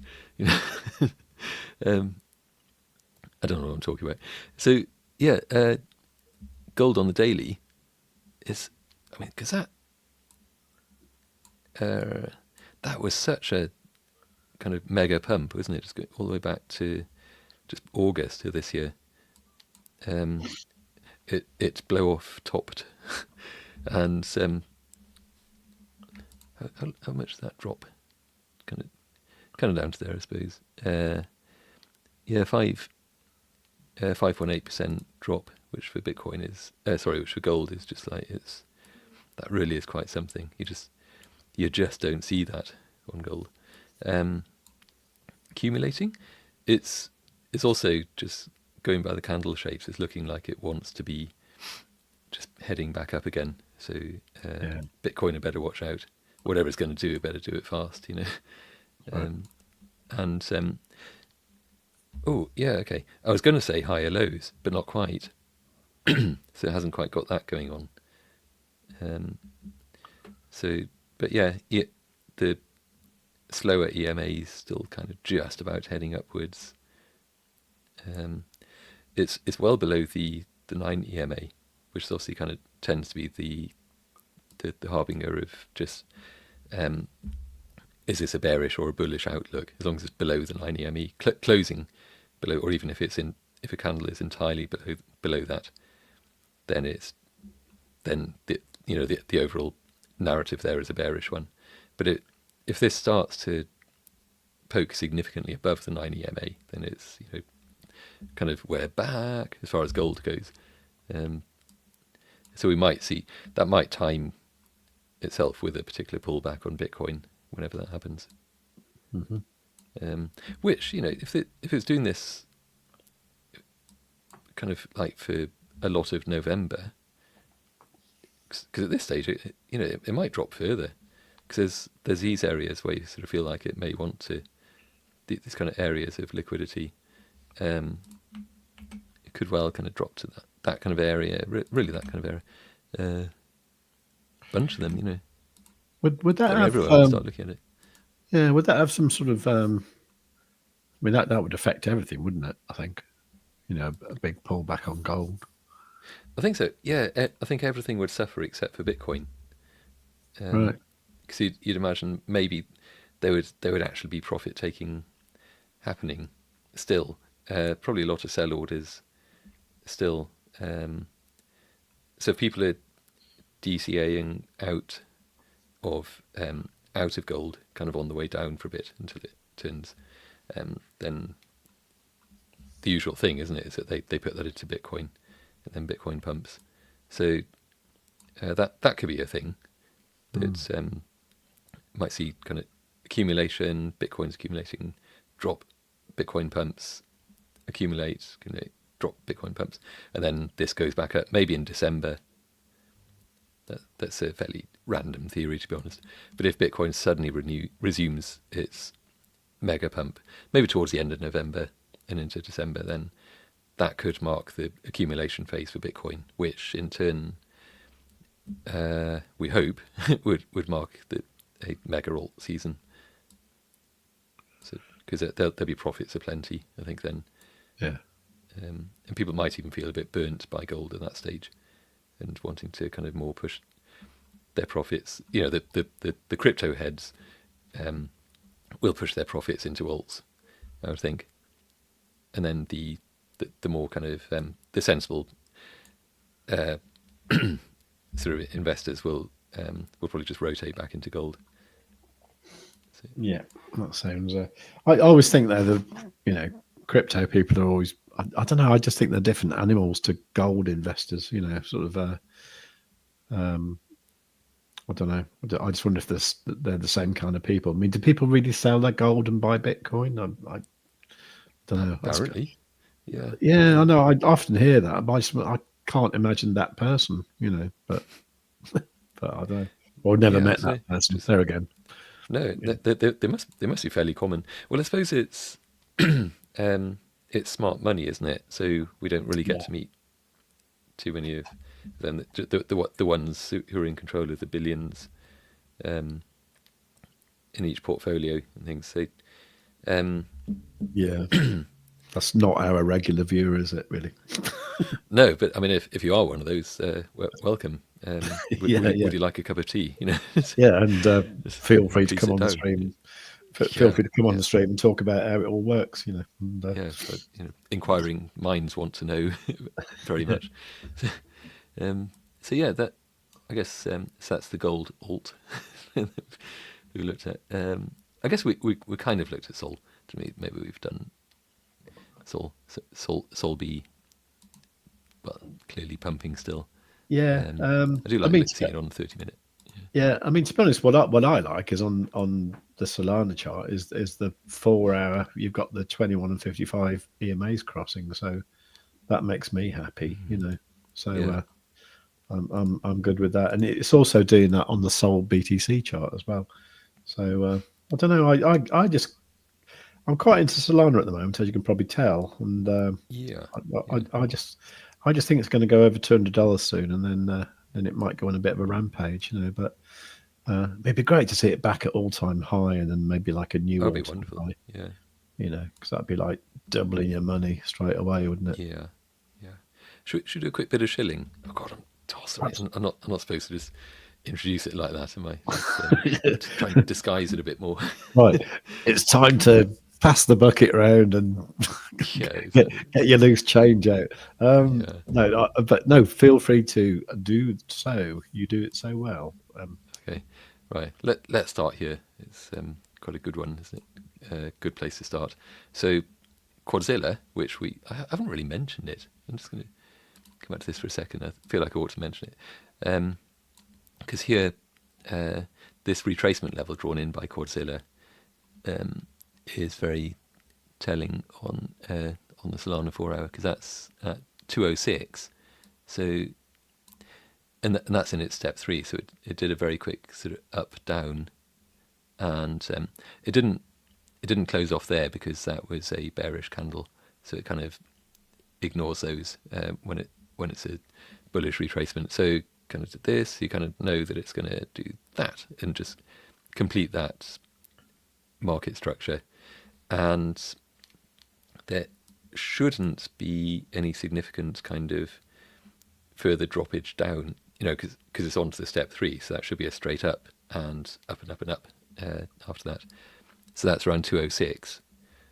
I don't know what I'm talking about. So yeah, gold on the daily is. I mean, because that was such a kind of mega pump, wasn't it? Just going all the way back to just August of this year. It blow off topped, and how much did that drop? Kind of down to there, I suppose. 5.8% drop, which for Bitcoin is which for gold is just that really is quite something. You just don't see that on gold. Accumulating, it's also just going by the candle shapes. It's looking like it wants to be just heading back up again. So Yeah. Bitcoin had better watch out. Whatever it's going to do, it better do it fast, you know. Right. And oh yeah, okay. I was going to say higher lows, but not quite. So it hasn't quite got that going on. So, but yeah, the slower EMA is still kind of just about heading upwards. It's well below the 9 EMA, which obviously kind of tends to be the harbinger of just is this a bearish or a bullish outlook? As long as it's below the 9 EMA, closing below, or even if a candle is entirely below that, then the overall narrative there is a bearish one. But if this starts to poke significantly above the 9 EMA, then it's kind of we're back as far as gold goes. So we might see that might time itself with a particular pullback on Bitcoin whenever that happens. Which if it's doing this kind of like for a lot of November, because at this stage it might drop further, because there's these areas where you sort of feel like it may want to, these kind of areas of liquidity. It could well kind of drop to that kind of area, really that kind of area. Bunch of them, Would that have everyone will start looking at it. yeah? Would that have some sort of I mean that would affect everything, wouldn't it? I think a big pullback on gold. I think so. Yeah, I think everything would suffer except for Bitcoin. Right. Because you'd imagine maybe there would actually be profit taking happening still. Probably a lot of sell orders still. So if people are DCAing out of gold, kind of on the way down for a bit until it turns, then the usual thing, isn't it, is that they put that into Bitcoin, and then Bitcoin pumps. So that could be a thing that might see kind of accumulation, Bitcoin's accumulating, drop, Bitcoin pumps, accumulate, drop, Bitcoin pumps, and then this goes back up, maybe in December. That's a fairly random theory, to be honest. But if Bitcoin suddenly resumes its mega pump, maybe towards the end of November and into December, then that could mark the accumulation phase for Bitcoin, which in turn, we hope, would mark a mega alt season. So, because there'll be profits aplenty, I think then. Yeah. And people might even feel a bit burnt by gold at that stage, and wanting to kind of more push their profits. The crypto heads will push their profits into alts, I would think, and then the more kind of the sensible sort of investors will probably just rotate back into gold. So, yeah, that sounds. I always think they're the crypto people are always. I don't know. I just think they're different animals to gold investors. Sort of. I don't know. I just wonder if they're the same kind of people. I mean, do people really sell their gold and buy Bitcoin? I don't know. apparently, yeah. Yeah, I know. I often hear that, but I can't imagine that person. But but I don't know. Or never Yeah, met so that person. There again. No, they must be fairly common. Well, I suppose it's it's smart money, isn't it? So we don't really get to meet too many of them. The ones who are in control of the billions in each portfolio and things. So Yeah. That's not our regular viewer, is it, really? no, but I mean, if you are one of those, welcome. Would you like a cup of tea? Yeah, and feel free to please come sit on the down. stream. Feel free to come on the stream and talk about how it all works. And, Yeah, but, inquiring minds want to know very much. So yeah, that I guess so that's the gold alt we looked at. I guess we kind of looked at Sol. To me, maybe we've done Sol B, well, clearly pumping still. yeah, I do like seeing it on the 30-minute. yeah. I mean, to be honest, what I like is on the Solana chart is the 4 hour. You've got the 21 and 55 EMAs crossing, so that makes me happy. So Yeah. I'm good with that, and it's also doing that on the Sol BTC chart as well. So I don't know. I'm quite into Solana at the moment, as you can probably tell, and Yeah. I just think it's going to go over $200 soon, and then it might go on a bit of a rampage, But it'd be great to see it back at all-time high, and then maybe like a new That'd be all-time wonderful. high, Yeah. because that'd be like doubling your money straight away, wouldn't it? Yeah. Yeah. Should we do a quick bit of shilling? Oh God, sorry. I'm not supposed to just introduce it like that, am I? Just try and disguise it a bit more. Right, it's time to pass the bucket round and Yeah, get exactly. your loose change out. Yeah. But no, feel free to do so. You do it so well. Okay. Right. Let's start here. It's quite a good one, isn't it? A good place to start. So Quadzilla, which I haven't really mentioned it. I'm just going to come back to this for a second. I feel like I ought to mention it. Because here, this retracement level drawn in by Quadzilla is very telling on the Solana 4 hour, because that's at 206. So, and that's in its step 3. So it did a very quick sort of up down, and it didn't close off there because that was a bearish candle. So it kind of ignores those when it's a bullish retracement. So kind of did this. You kind of know that it's going to do that and just complete that market structure, and there shouldn't be any significant kind of further droppage down, because it's onto the step 3, so that should be a straight up and up and up and up after that. So that's around 206.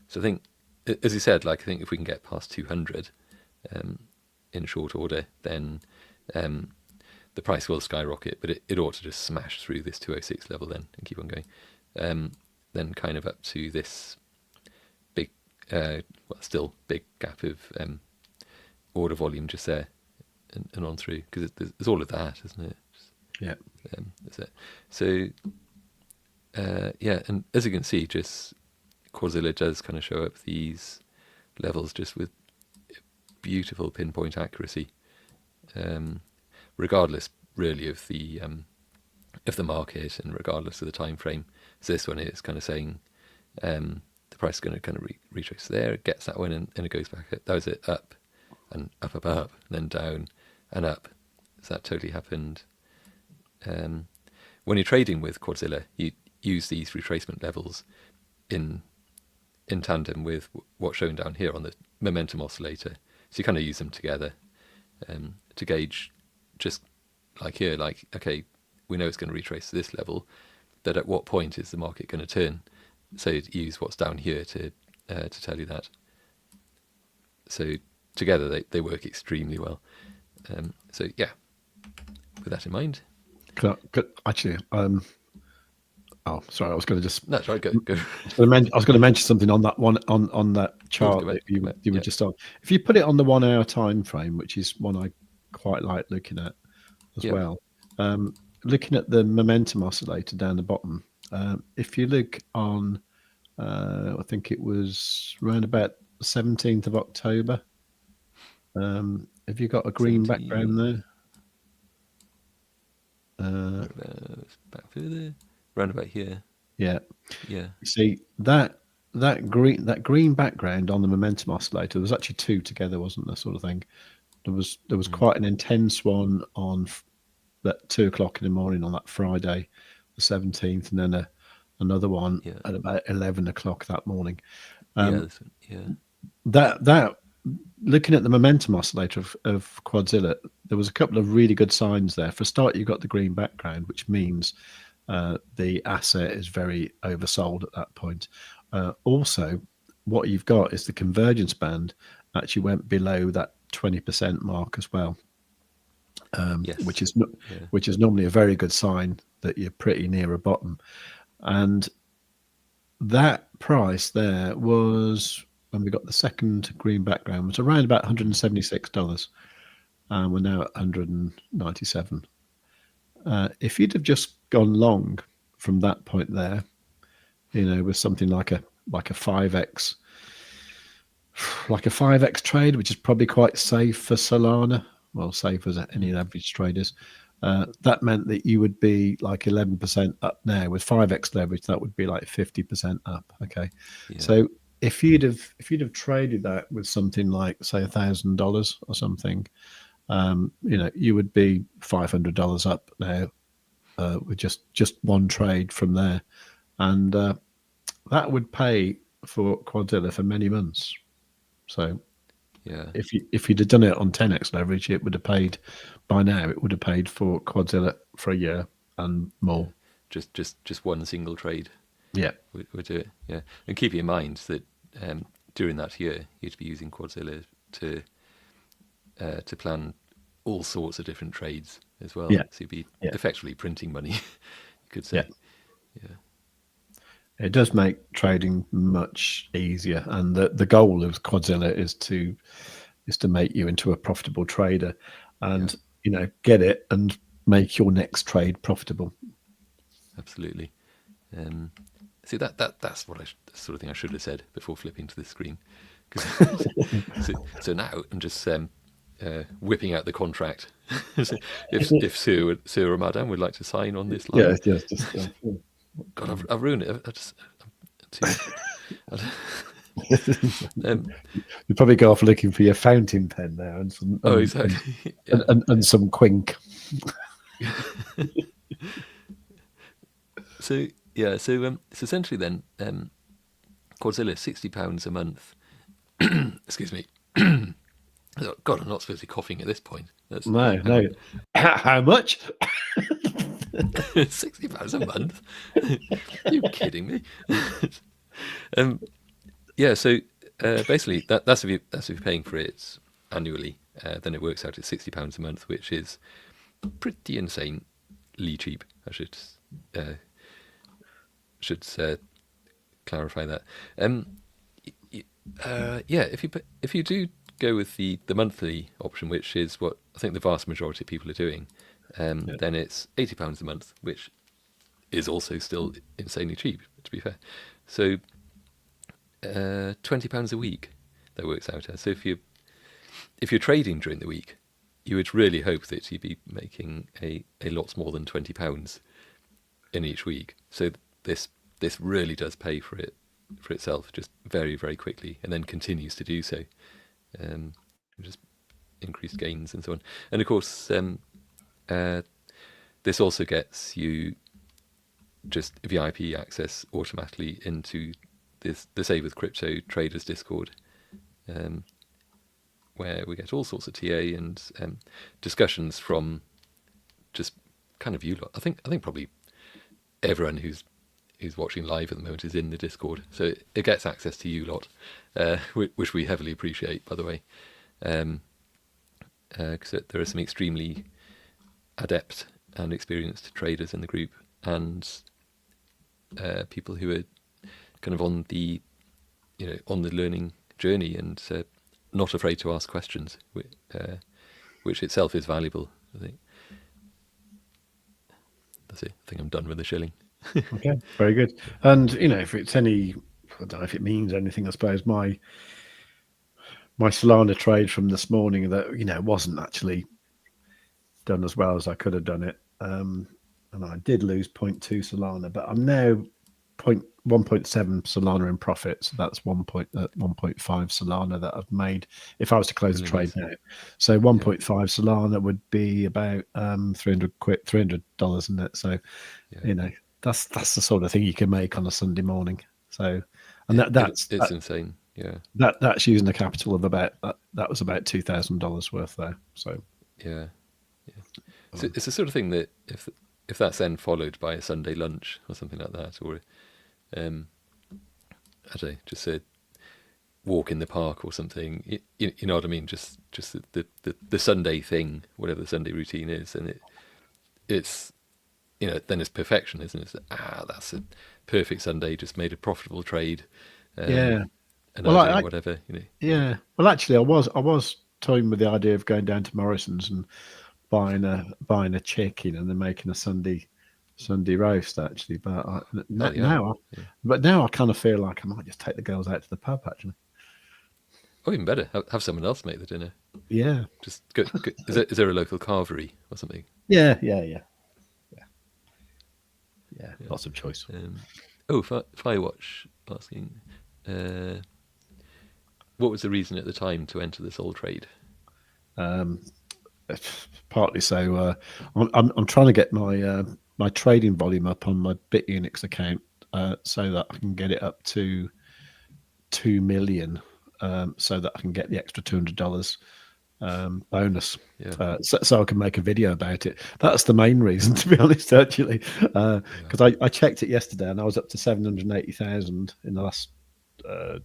So I think, as you said, I think if we can get past 200 in short order, then the price will skyrocket, but it ought to just smash through this 206 level then and keep on going. Then kind of up to this big, still big gap of order volume just there and on through, because there's all of that, isn't it? Yeah. That's it. So, and as you can see, just Quadzilla does kind of show up these levels just with beautiful pinpoint accuracy, regardless really of the market and regardless of the time frame. So this one is kind of saying the price is going to kind of retrace there. It gets that one and it goes back. That was it, up and up, up, up, and then down and up. So that totally happened. When you're trading with Quadzilla, you use these retracement levels in tandem with what's shown down here on the momentum oscillator. So you kind of use them together to gauge, just like here, like, okay, we know it's going to retrace to this level, but at what point is the market going to turn? So you use what's down here to tell you that. So together they work extremely well. So yeah, with that in mind. Actually, oh, sorry, I was going to just. No, sorry, go. I was going to mention something on that one on that chart that you were just on. If you put it on the 1 hour time frame, which is one I quite like looking at as well, looking at the momentum oscillator down the bottom. If you look on, I think it was around about the 17th of October. Have you got a green 17. background there? Back further, round about here. Yeah. Yeah. You see that green background on the momentum oscillator. There was actually two together, wasn't there? Sort of thing. There was quite an intense one on that 2 o'clock in the morning on that Friday, the 17th, and then another one at about 11 o'clock that morning. That looking at the momentum oscillator of Quadzilla, there was a couple of really good signs there. For a start, you've got the green background, which means the asset is very oversold at that point. Also, what you've got is the convergence band actually went below that 20% mark as well, which is normally a very good sign that you're pretty near a bottom. And that price there was, when we got the second green background, was around about $176. We're now at 197. If you'd have just gone long from that point there, with something like a 5x trade, which is probably quite safe for Solana, well, safe as any average traders. That meant that you would be like 11% up now. With 5x leverage, that would be like 50% up. Okay, Yeah. so if you'd have traded that with something like, say, $1,000 or something, you would be $500 up now with just one trade from there, and that would pay for Quadzilla for many months. So Yeah. if you'd have done it on 10x leverage, it would have paid by now. It would have paid for Quadzilla for a year and more. Just one single trade. Yeah, would do it. Yeah, and keep in mind that during that year you'd be using Quadzilla to plan all sorts of different trades as well. Yeah. So you'd be Yeah. effectively printing money, you could say. Yeah. It does make trading much easier, and the goal of Quadzilla is to make you into a profitable trader, and get it and make your next trade profitable. Absolutely. See that's what the sort of thing I should have said before flipping to the screen. So now I'm just whipping out the contract. So if Sue or Madame would like to sign on this line. Yeah, just God, I've ruined it. you probably go off looking for your fountain pen now and some exactly. and some quink. So essentially then, Quadzilla, £60 a month. Excuse me. Oh, God, I'm not supposed to be coughing at this point. No. How much? £60 a month? Are you kidding me? So basically that's if you're paying for it annually, then it works out at £60 a month, which is pretty insanely cheap. I should clarify that. If you do go with the monthly option, which is what I think the vast majority of people are doing, then it's £80 a month, which is also still insanely cheap, to be fair. So £20 a week that works out as. So if you're trading during the week, you would really hope that you'd be making a lot more than £20 in each week. So this really does pay for itself just very, very quickly, and then continues to do so. Just increased gains and so on. And of course, this also gets you just VIP access automatically into the SaveWithCrypto traders Discord, where we get all sorts of TA and discussions from just kind of you lot. I think probably everyone who's watching live at the moment is in the Discord, so it gets access to you lot, which we heavily appreciate, by the way, because there are some extremely adept and experienced traders in the group, and people who are kind of on the learning journey and not afraid to ask questions, which itself is valuable, I think. That's it. I think I'm done with the shilling. Okay, very good. And if it's any, I don't know if it means anything. I suppose my Solana trade from this morning that wasn't actually done as well as I could have done it, and I did lose 0.2 Solana, but I'm now 1.7 Solana in profit, so that's 1.5 Solana that I've made if I was to close the trade now. So 1.5 Solana would be about $300, isn't it? So that's the sort of thing you can make on a Sunday morning. So, and that's insane. Yeah, that's using a capital of about that was about $2,000 worth there. So yeah. So it's the sort of thing that if that's then followed by a Sunday lunch or something like that, or I don't know, just a walk in the park or something, you know what I mean? Just the Sunday thing, whatever the Sunday routine is, and it's then it's perfection, isn't it? That's a perfect Sunday. Just made a profitable trade. And whatever. Yeah. Well, actually, I was toying with the idea of going down to Morrison's and buying a chicken and then making a Sunday roast, actually. But now I kind of feel like I might just take the girls out to the pub, actually. Or even better, have someone else make the dinner. Yeah, Just go. Is there a local carvery or something? yeah. Lots of choice. Firewatch asking, uh, what was the reason at the time to enter this old trade? Partly so I'm trying to get my my trading volume up on my Bitunix account so that I can get it up to 2 million, so that I can get the extra $200 bonus. Yeah. So I can make a video about it. That's the main reason, to be honest, actually, because I checked it yesterday and I was up to 780,000 in the last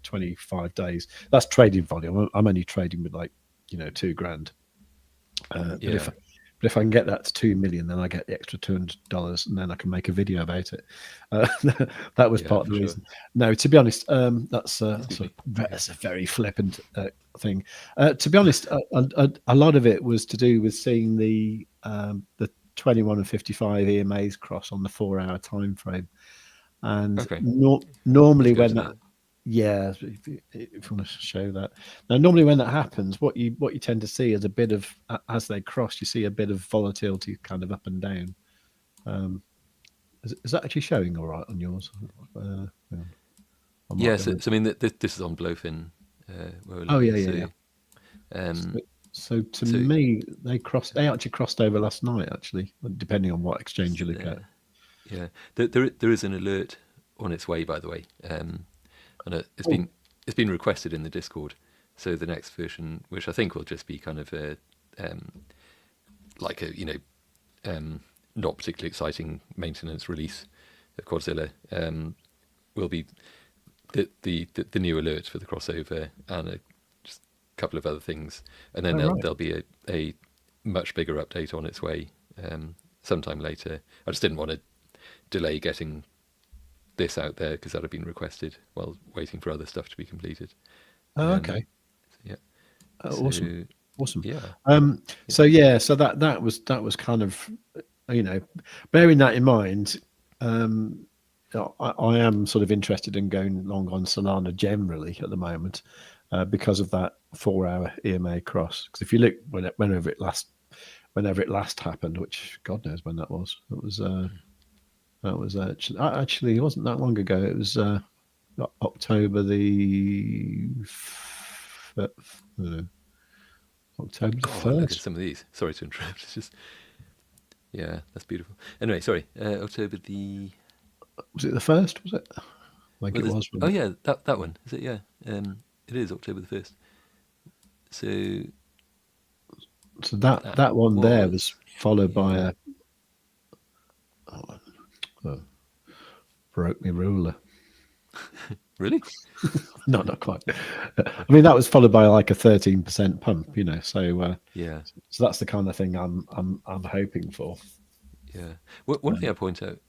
25 days. That's trading volume. I'm only trading with like, $2,000. But if I can get that to 2 million, then I get the extra $200, and then I can make a video about it. That was part of the reason. No, to be honest, that's a very flippant thing. To be honest, a lot of it was to do with seeing the 21 and 55 EMAs cross on the 4-hour time frame, and normally when that. Yeah, if you want to show that. Now, normally when that happens, what you tend to see is a bit of, as they cross, you see a bit of volatility kind of up and down. Is that actually showing all right on yours? Yes, I mean, this is on Blofin. Yeah. So to me, they actually crossed over last night, actually, depending on what exchange you look at. Yeah, there is an alert on its way, by the way. And it's been requested in the Discord. So the next version, which I think will just be kind of a not particularly exciting maintenance release of Quadzilla, will be the new alert for the crossover and just a couple of other things, and then there'll be a much bigger update on its way sometime later. I just didn't want to delay getting this out there because that had been requested while waiting for other stuff to be completed. Okay. Yeah. Awesome. Yeah. So that was kind of, bearing that in mind, I am sort of interested in going long on Solana generally at the moment, because of that 4-hour EMA cross. Because if you look whenever it last happened, which God knows when that was, that was actually it wasn't that long ago. It was October the October the 1st. Look at some of these. Sorry to interrupt. It's just, yeah, that's beautiful. Anyway, sorry. October the. Was it the 1st? Was it? Like it was. Oh yeah, that one. Is it? Yeah. It is October the 1st. So that one there was followed by a. Broke me ruler. Really? No, not quite. I mean, that was followed by like a 13% pump, So yeah. So that's the kind of thing I'm hoping for. Yeah. One thing I point out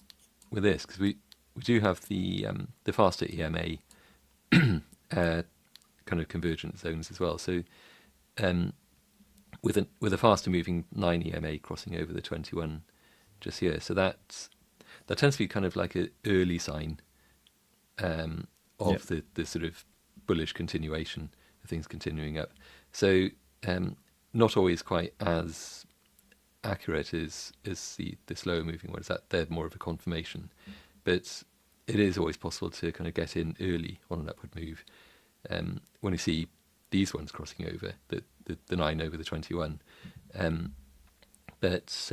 with this, because we do have the faster EMA kind of convergent zones as well. So with a faster moving 9 EMA crossing over the 21 just here, so that tends to be kind of like an early sign of the sort of bullish continuation of things continuing up. So not always quite as accurate as the slower moving ones. That they're more of a confirmation, but it is always possible to kind of get in early on an upward move. When you see these ones crossing over the 9 over the 21, but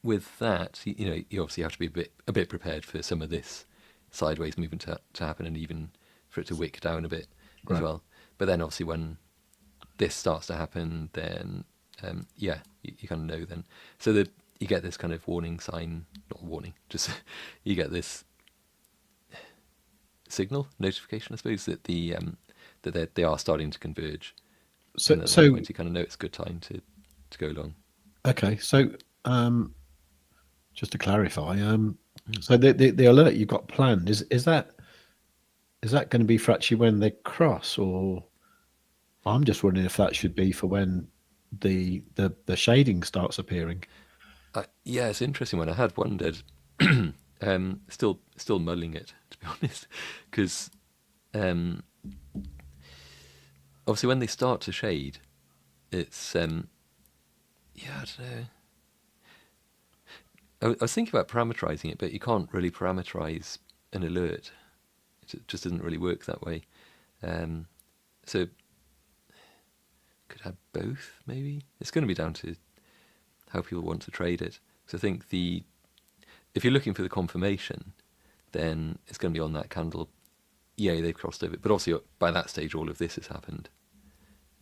with that, you obviously have to be a bit prepared for some of this sideways movement to happen, and even for it to wick down a bit as well. But then obviously when this starts to happen, then you kind of know then. So that you get this kind of warning sign, not warning, just you get this signal notification, I suppose, that that they are starting to converge. So at that point you kind of know it's a good time to go long. Okay, so just to clarify, so the alert you've got planned is that going to be for actually when they cross, or I'm just wondering if that should be for when the shading starts appearing. Yeah, it's an interesting one. I had wondered, still mulling it, to be honest, because obviously when they start to shade, it's yeah, I don't know. I was thinking about parameterizing it, but you can't really parameterize an alert. It just doesn't really work that way. So could have both, maybe. It's going to be down to how people want to trade it. So I think if you're looking for the confirmation, then it's going to be on that candle. Yeah, they've crossed over. But obviously by that stage, all of this has happened.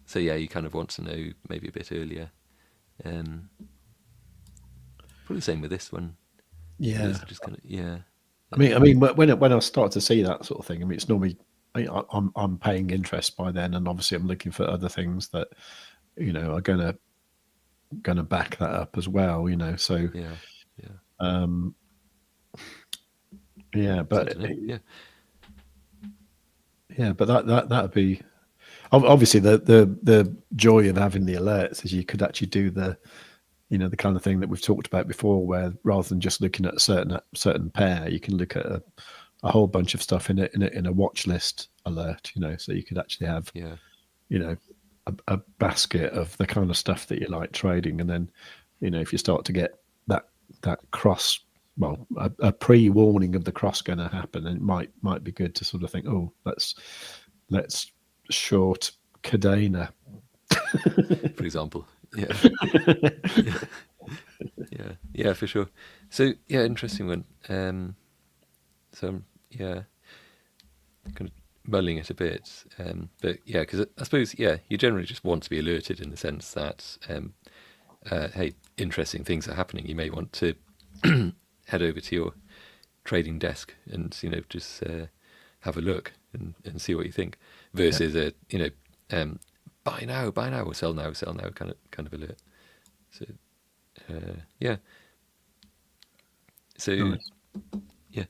So yeah, you kind of want to know maybe a bit earlier. Probably the same with this one. Yeah. It's just kind of, yeah. I mean, when I start to see that sort of thing, I mean, it's normally I'm paying interest by then, and obviously I'm looking for other things that are gonna back that up as well. So Yeah. yeah, but So I don't know, yeah, but that'd be obviously the joy of having the alerts is you could actually do the kind of thing that we've talked about before, where rather than just looking at a certain pair, you can look at a whole bunch of stuff in a watch list alert. So you could actually have a basket of the kind of stuff that you like trading, and then if you start to get that cross, well, a pre-warning of the cross going to happen, and it might be good to sort of think, oh, let's short Cadena, for example. Yeah. yeah, for sure. So yeah, interesting one. So yeah, kind of mulling it a bit, but yeah, because I suppose you generally just want to be alerted in the sense that hey, interesting things are happening. You may want to head over to your trading desk and just have a look and see what you think, versus buy now or sell now kind of alert. So yeah. So Nice. yeah.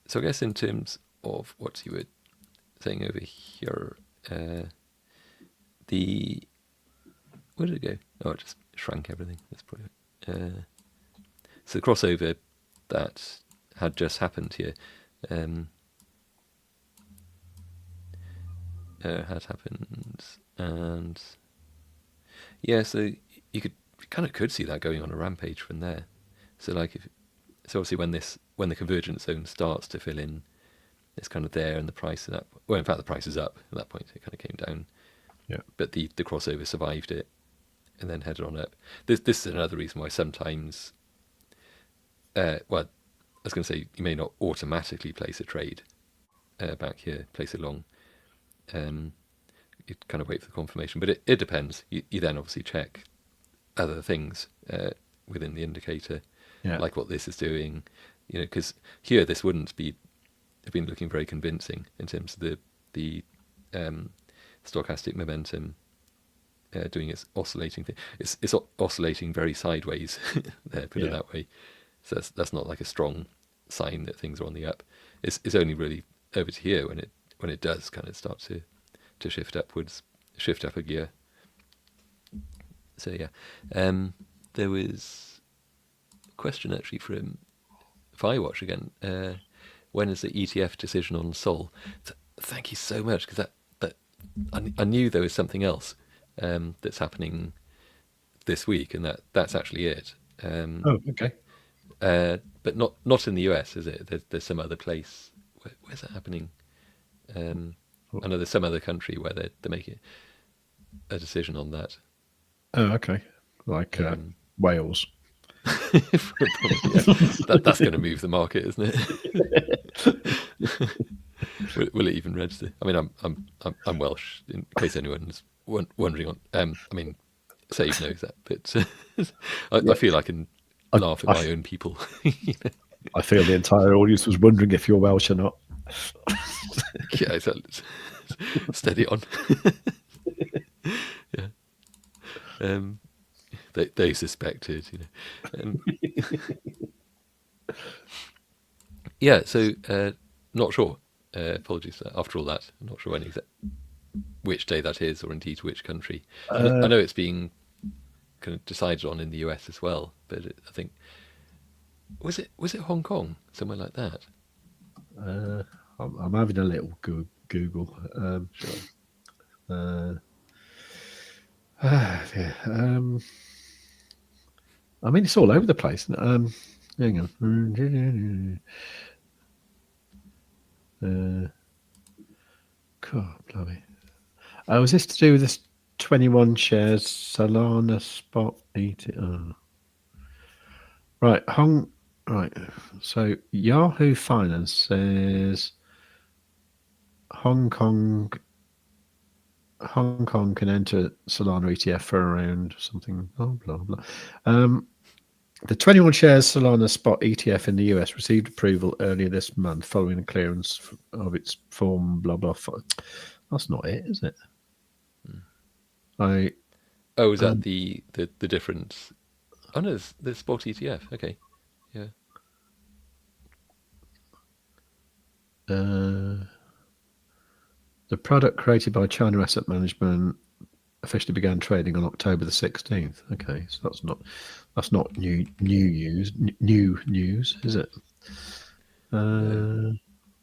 So I guess in terms of what you were saying over here, where did it go? Oh, it just shrank everything. That's probably so the crossover that had just happened here had happened, and yeah, so you could see that going on a rampage from there. So so obviously when the convergence zone starts to fill in, it's kind of there, and the price in fact the price is up at that point. It kind of came down, but the crossover survived it and then headed on up. This is another reason why sometimes well, I was going to say, you may not automatically place a trade back here, place it long. You kind of wait for the confirmation, but it depends. You then obviously check other things within the indicator, like what this is doing, because here this wouldn't have been looking very convincing in terms of the stochastic momentum doing its oscillating thing. It's oscillating very sideways there, put it that way. So that's not like a strong sign that things are on the up. It's only really over to here when it does kind of start to shift upwards, shift up a gear. So yeah, there was a question actually from Firewatch again. When is the ETF decision on Sol? Thank you so much, because that I knew there was something else that's happening this week, and that's actually it. Oh, okay. But not in the US, is it? There's some other place. Where's that happening? I know there's some other country where they're making a decision on that. Oh, okay. Like Wales. That's going to move the market, isn't it? will it even register? I mean, I'm Welsh, in case anyone's wondering. I mean, Save knows that, but I feel I can laugh at my own people. I feel the entire audience was wondering if you're Welsh or not. Yeah, steady on. Yeah. They suspected, yeah, so not sure. Apologies after all that. I'm not sure which day that is, or indeed which country. I know it's being kind of decided on in the US as well, but I think was it Hong Kong, somewhere like that. I'm having a little Google. Sure. Yeah. I mean, it's all over the place. Hang on. God, bloody. Oh, is this to do with this 21 shares Solana spot ETF? Right, right. So Yahoo Finance says Hong Kong can enter Solana ETF for around something. Oh, blah blah. The 21 shares Solana spot ETF in the US received approval earlier this month following the clearance of its form. Blah blah. That's not it, is it? I Oh, is that the difference? Oh no, the spot ETF. Okay, yeah. The product created by China Asset Management officially began trading on October the 16th. Okay, so that's not new news, is it? No.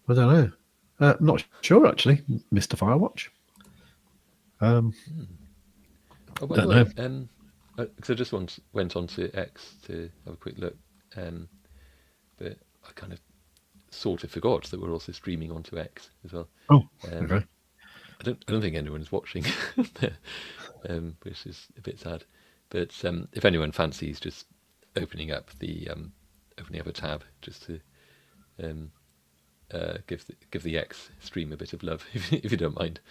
I don't know. Not sure actually, Mr. Firewatch. Oh, by the Don't way, know. because I just went on to X to have a quick look, but I kind of sort of forgot that we're also streaming onto X as well. Oh, okay. I don't think anyone's watching, which is a bit sad. But if anyone fancies just opening up a tab just to give the X stream a bit of love, if you don't mind,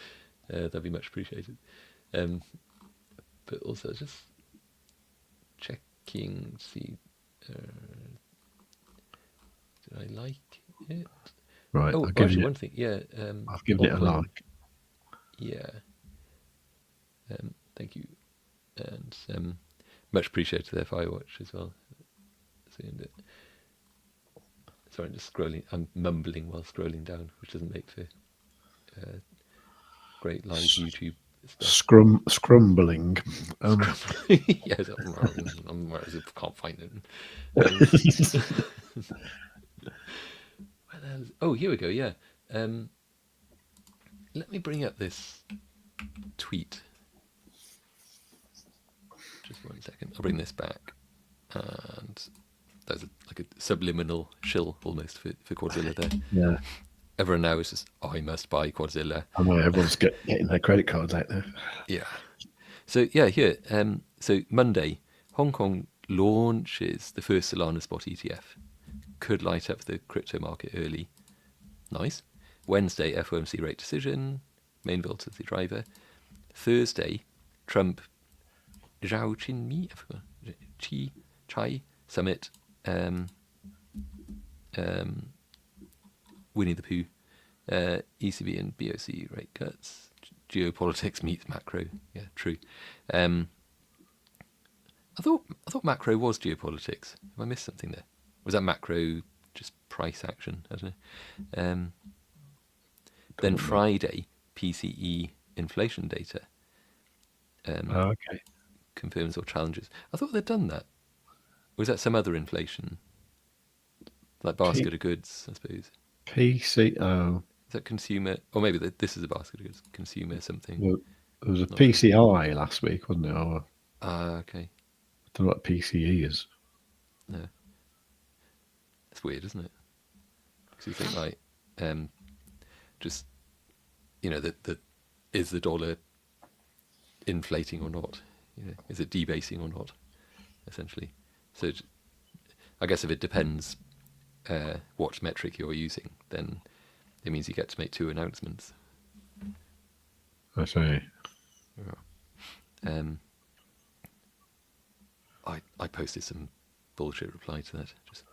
that'd be much appreciated. But also just checking, see, did I like it? Right. Oh, actually, one thing, yeah. I've given it a like. Yeah. Thank you, and much appreciated their Firewatch as well. Sorry, I'm just scrolling. I'm mumbling while scrolling down, which doesn't make for great live YouTube stuff. Scrumbling. Yes, I can't find it. Oh, here we go. Yeah. Let me bring up this tweet. Just 1 second. I'll bring this back. And there's like a subliminal shill almost for Quadzilla there. Yeah. Everyone now is just, I must buy Quadzilla. I know everyone's getting their credit cards out there. Yeah. So yeah, here. So Monday, Hong Kong launches the first Solana spot ETF. Could light up the crypto market early. Nice. Wednesday, FOMC rate decision. Main volatility driver. Thursday, Trump Zhao Qinmi, Chai summit. Winnie the Pooh. ECB and BOC rate cuts. Geopolitics meets macro. Yeah, true. I thought macro was geopolitics. Have I missed something there? Was that macro just price action? I don't know. Then Friday, PCE inflation data. Okay. Confirms or challenges. I thought they'd done that. Was that some other inflation? Like basket of goods, I suppose. PCO. Is that consumer? Or maybe this is a basket of goods. Consumer something. Well, there was a Not PCI last week, wasn't it? Or, okay. I don't know what PCE is. No. It's weird, isn't it? Because you think like, just, that is the dollar inflating or not? Is it debasing or not? Essentially. So I guess if it depends what metric you're using, then it means you get to make two announcements. I see. Yeah. I posted some bullshit reply to that. Just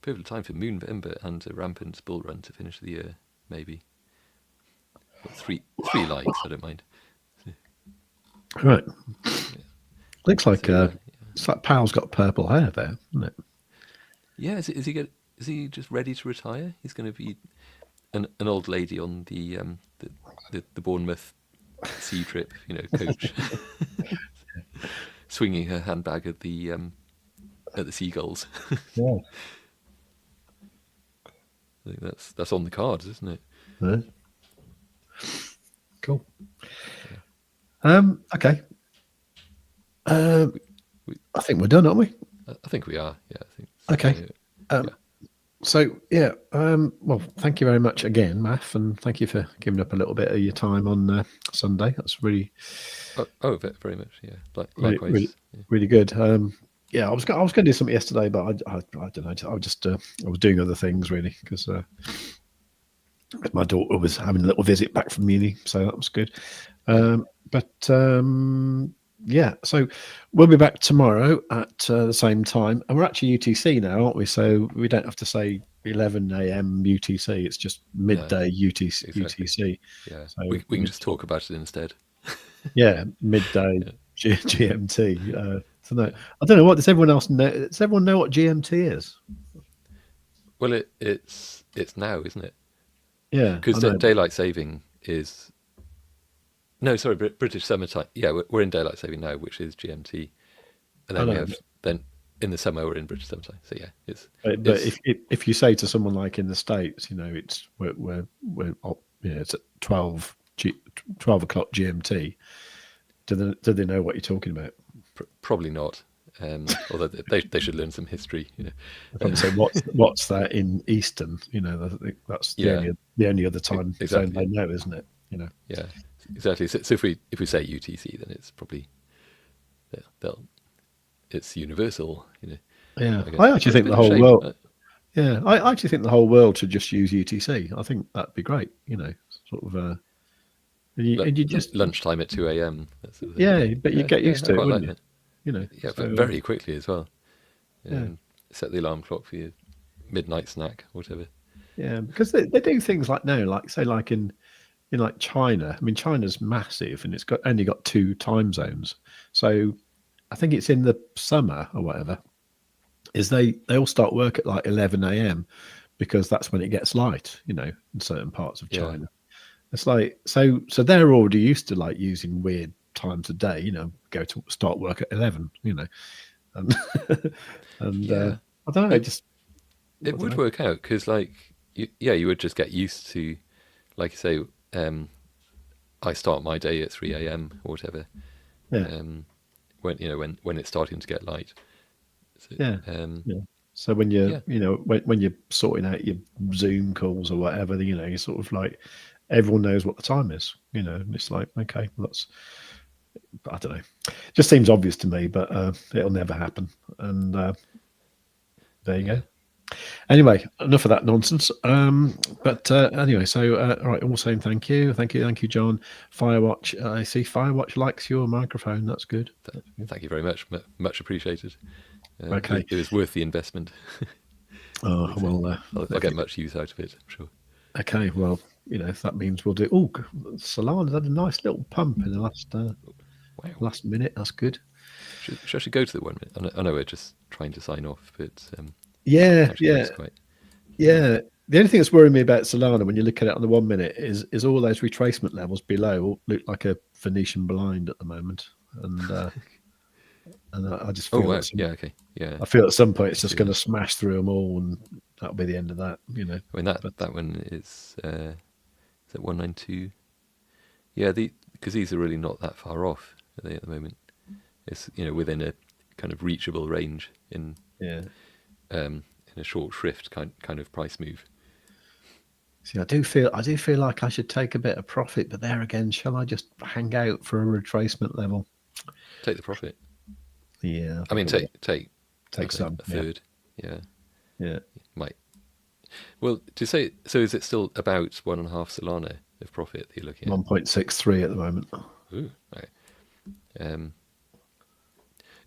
pivotal time for Moonvember and a rampant bull run to finish the year, maybe. Got three likes, I don't mind. Right. Looks like So, it's like Powell's got purple hair there, isn't it? Yeah, is he just ready to retire? He's going to be an old lady on the Bournemouth sea trip, coach, swinging her handbag at the seagulls. Yeah. I think that's on the cards, isn't it? Yeah. Cool. Okay. We, I think we're done, aren't we? I think we are. Yeah, I think. Okay. Yeah. So yeah, well, thank you very much again, Maff, and thank you for giving up a little bit of your time on Sunday. That's really, Very much. Yeah. really, Likewise. really, really good. Yeah, I was going to do something yesterday, but I don't know. I was just I was doing other things really because my daughter was having a little visit back from uni, so that was good. Yeah, so we'll be back tomorrow at the same time, and we're actually UTC now, aren't we? So we don't have to say 11 a.m. UTC; it's just midday UTC. Exactly. UTC. Yeah. So We can just talk about it instead. yeah, midday GMT. So no, I don't know what does everyone else know. Does everyone know what GMT is? Well, it's now, isn't it? Yeah, Because I know. daylight saving is. No, sorry, British summertime. Yeah, we're in daylight saving now, which is GMT, and I then we know. have then in the summer we're in British summertime. So yeah, But if you say to someone like in the States, it's it's at 12 o'clock GMT. Do they know what you're talking about? probably not. Although they should learn some history. They probably say what's that in Eastern? That's Yeah. the only other time zone Exactly. they know, isn't it? Yeah, exactly. So if we say UTC, then it's probably it's universal. Yeah, I guess. I actually It's a think bit the of a whole shame. world. Yeah, I actually think the whole world should just use UTC. I think that'd be great. Sort of. And you just Lunchtime at 2 a.m. That sort of thing. yeah, but you get used I to it, quite wouldn't like you? that. Yeah, So, but very quickly as well. yeah. Set the alarm clock for your midnight snack, whatever. Yeah, because they do things like now, like say, like in like China. I mean, China's massive, and it's only got 2 time zones. So I think it's in the summer or whatever. Is they all start work at like 11 a.m. because that's when it gets light. In certain parts of Yeah. China. It's like so they're already used to like using weird times of day. Go to start work at 11. And and Yeah. I don't know. It would work out because, like, you would just get used to, like you say, I start my day at 3 a.m. or whatever. Yeah. When it's starting to get light. So, Yeah. So when you're, Yeah. when you're sorting out your Zoom calls or whatever, you're sort of like everyone knows what the time is. And it's like, okay, well, I don't know. Just seems obvious to me, but it'll never happen. And there you go. Anyway, enough of that nonsense. But anyway, so all right, all saying thank you, John. Firewatch, I see Firewatch likes your microphone. That's good. Thank you very much. Much appreciated. Okay. It was worth the investment. Oh well, I'll get much use out of it, I'm sure. okay. Well, if that means we'll do. Oh, Solana's had a nice little pump in the Wow. last minute. That's good. Should actually go to the 1 minute. I know we're just trying to sign off, but Yeah, actually yeah, it's quite. yeah. The only thing that's worrying me about Solana when you look at it on the 1 minute is all those retracement levels below all look like a Venetian blind at the moment, and I just feel Oh wow. at Yeah. Okay. Yeah. I feel at some point it's just going to smash through them all, and that'll be the end of that. I mean that one is it 192? Yeah, because these are really not that far off, are they, at the moment? It's within a kind of reachable range in a short shrift kind of price move. See, I do feel like I should take a bit of profit, but there again, shall I just hang out for a retracement level? Take the profit. Yeah, I mean, take some a third. Yeah. Yeah. Might. Well, to say so, is it still about 1.5 Solana of profit that you're looking at? 1.63 at the moment. Ooh, right.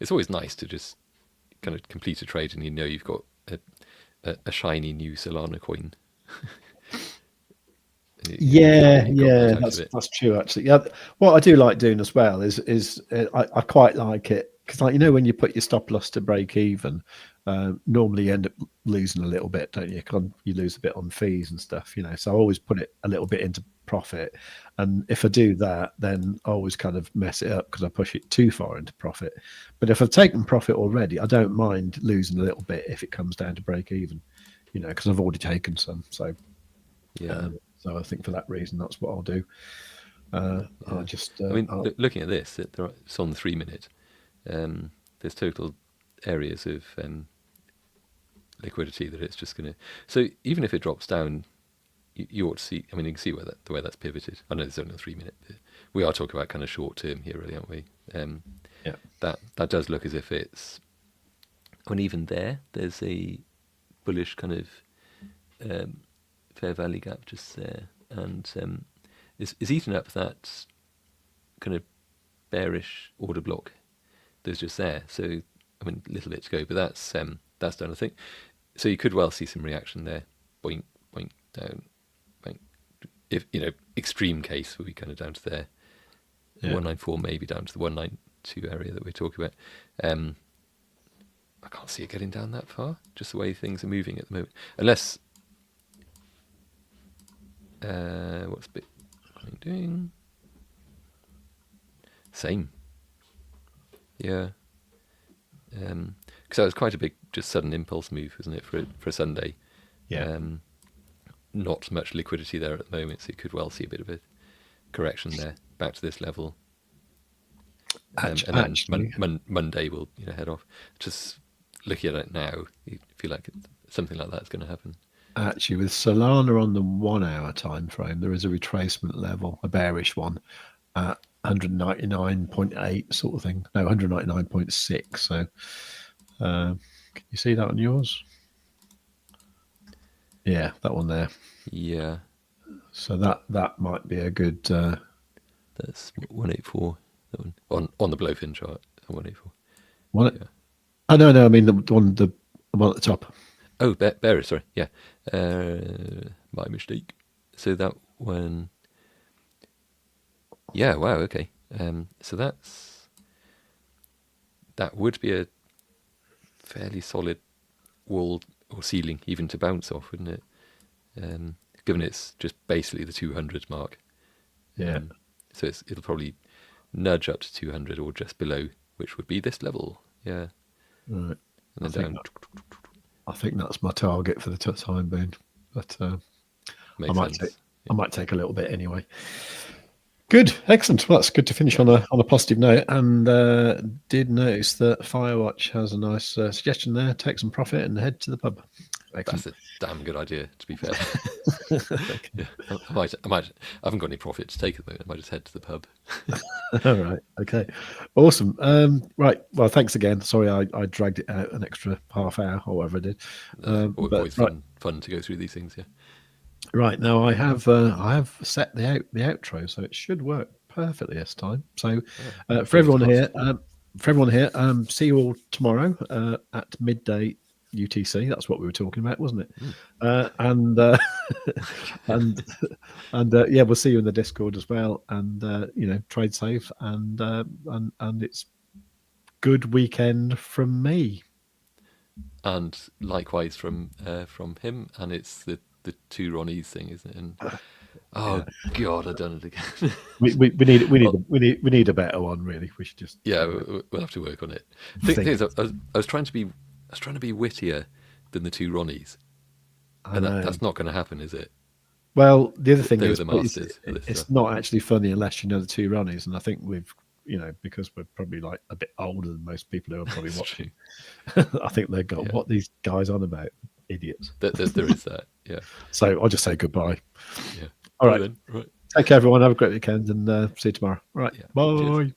It's always nice to just kind of complete a trade and you've got a shiny new Solana coin. Yeah, You've got that's true actually. Yeah, what I do like doing as well is I quite like it because when you put your stop loss to break even, normally you end up losing a little bit, don't you? You lose a bit on fees and stuff, So I always put it a little bit into profit, and if I do that, then I always kind of mess it up because I push it too far into profit. But if I've taken profit already, I don't mind losing a little bit if it comes down to break even, because I've already taken some. So Yeah. so I think for that reason, that's what I'll do. I'll just. I mean, I'll, looking at this, it's on the 3 minute. There's total areas of liquidity that it's just going to. So even if it drops down, you ought to see. I mean, you can see the way that's pivoted. I know there's only a 3 minute. But we are talking about kind of short term here, really, aren't we? yeah. That does look as if it's. I mean, even there's a bullish kind of fair value gap just there, and is eating up that kind of bearish order block that's just there. So I mean, a little bit to go, but that's done, I think. So you could well see some reaction there. Boink, boink, down, boink. If extreme case would be kind of down to there. 194 maybe down to the 192 area that we're talking about. I can't see it getting down that far, just the way things are moving at the moment. Unless, what's Bitcoin doing? Same. Yeah. Because that was quite a big, just sudden impulse move, wasn't it, for a Sunday? Yeah. Not much liquidity there at the moment, so you could well see a bit of a correction there, back to this level. And then Monday will head off. Just looking at it now, you feel like something like that's going to happen. Actually, with Solana on the 1 hour time frame, there is a retracement level, a bearish one, at 199.8 sort of thing. No, 199.6. So, can you see that on yours? Yeah, that one there. Yeah. So that might be a good. That's 184. That one on the Blofin chart. 184. One. Yeah. Oh no, I mean the one at the top. Oh, bearish. Sorry. Yeah. My mistake. So that one. Yeah. Wow. Okay. So that would be a fairly solid wall or ceiling even to bounce off, wouldn't it? Given it's just basically the 200 mark. Yeah. So it'll probably nudge up to 200 or just below, which would be this level. Yeah. Right. And then down. I think that's my target for the time being, but Makes sense. I might take a little bit anyway. Good, excellent. Well, that's good to finish on a positive note. And did notice that Firewatch has a nice suggestion there: take some profit and head to the pub. Excellent. That's a damn good idea, to be fair. Yeah, I haven't got any profit to take at the moment. I might just head to the pub. All right. Okay. Awesome. Right. Well, thanks again. Sorry, I dragged it out an extra half hour or whatever I did. Always fun to go through these things. Yeah. Right. Now I have set the outro, so it should work perfectly this time. So for everyone here, see you all tomorrow at midday UTC. That's what we were talking about, wasn't it? And yeah, we'll see you in the Discord as well. And trade safe, and it's good weekend from me. And likewise from him. And it's the two Ronnies thing, isn't it? And God, I've done it again. we need a better one, really. We should just we'll have to work on it. The thing is, I was trying to be wittier than the two Ronnies, and that's not going to happen, is it? Well, the other thing They were is, the masters. it's not actually funny unless you know the two Ronnies, and I think we've, because we're probably like a bit older than most people who are probably watching. I think they've got what these guys on about, idiots. There is that, yeah. So I'll just say goodbye. Yeah. All right. Then. Right. Take care, everyone. Have a great weekend, and see you tomorrow. All right. Yeah. Bye. Cheers.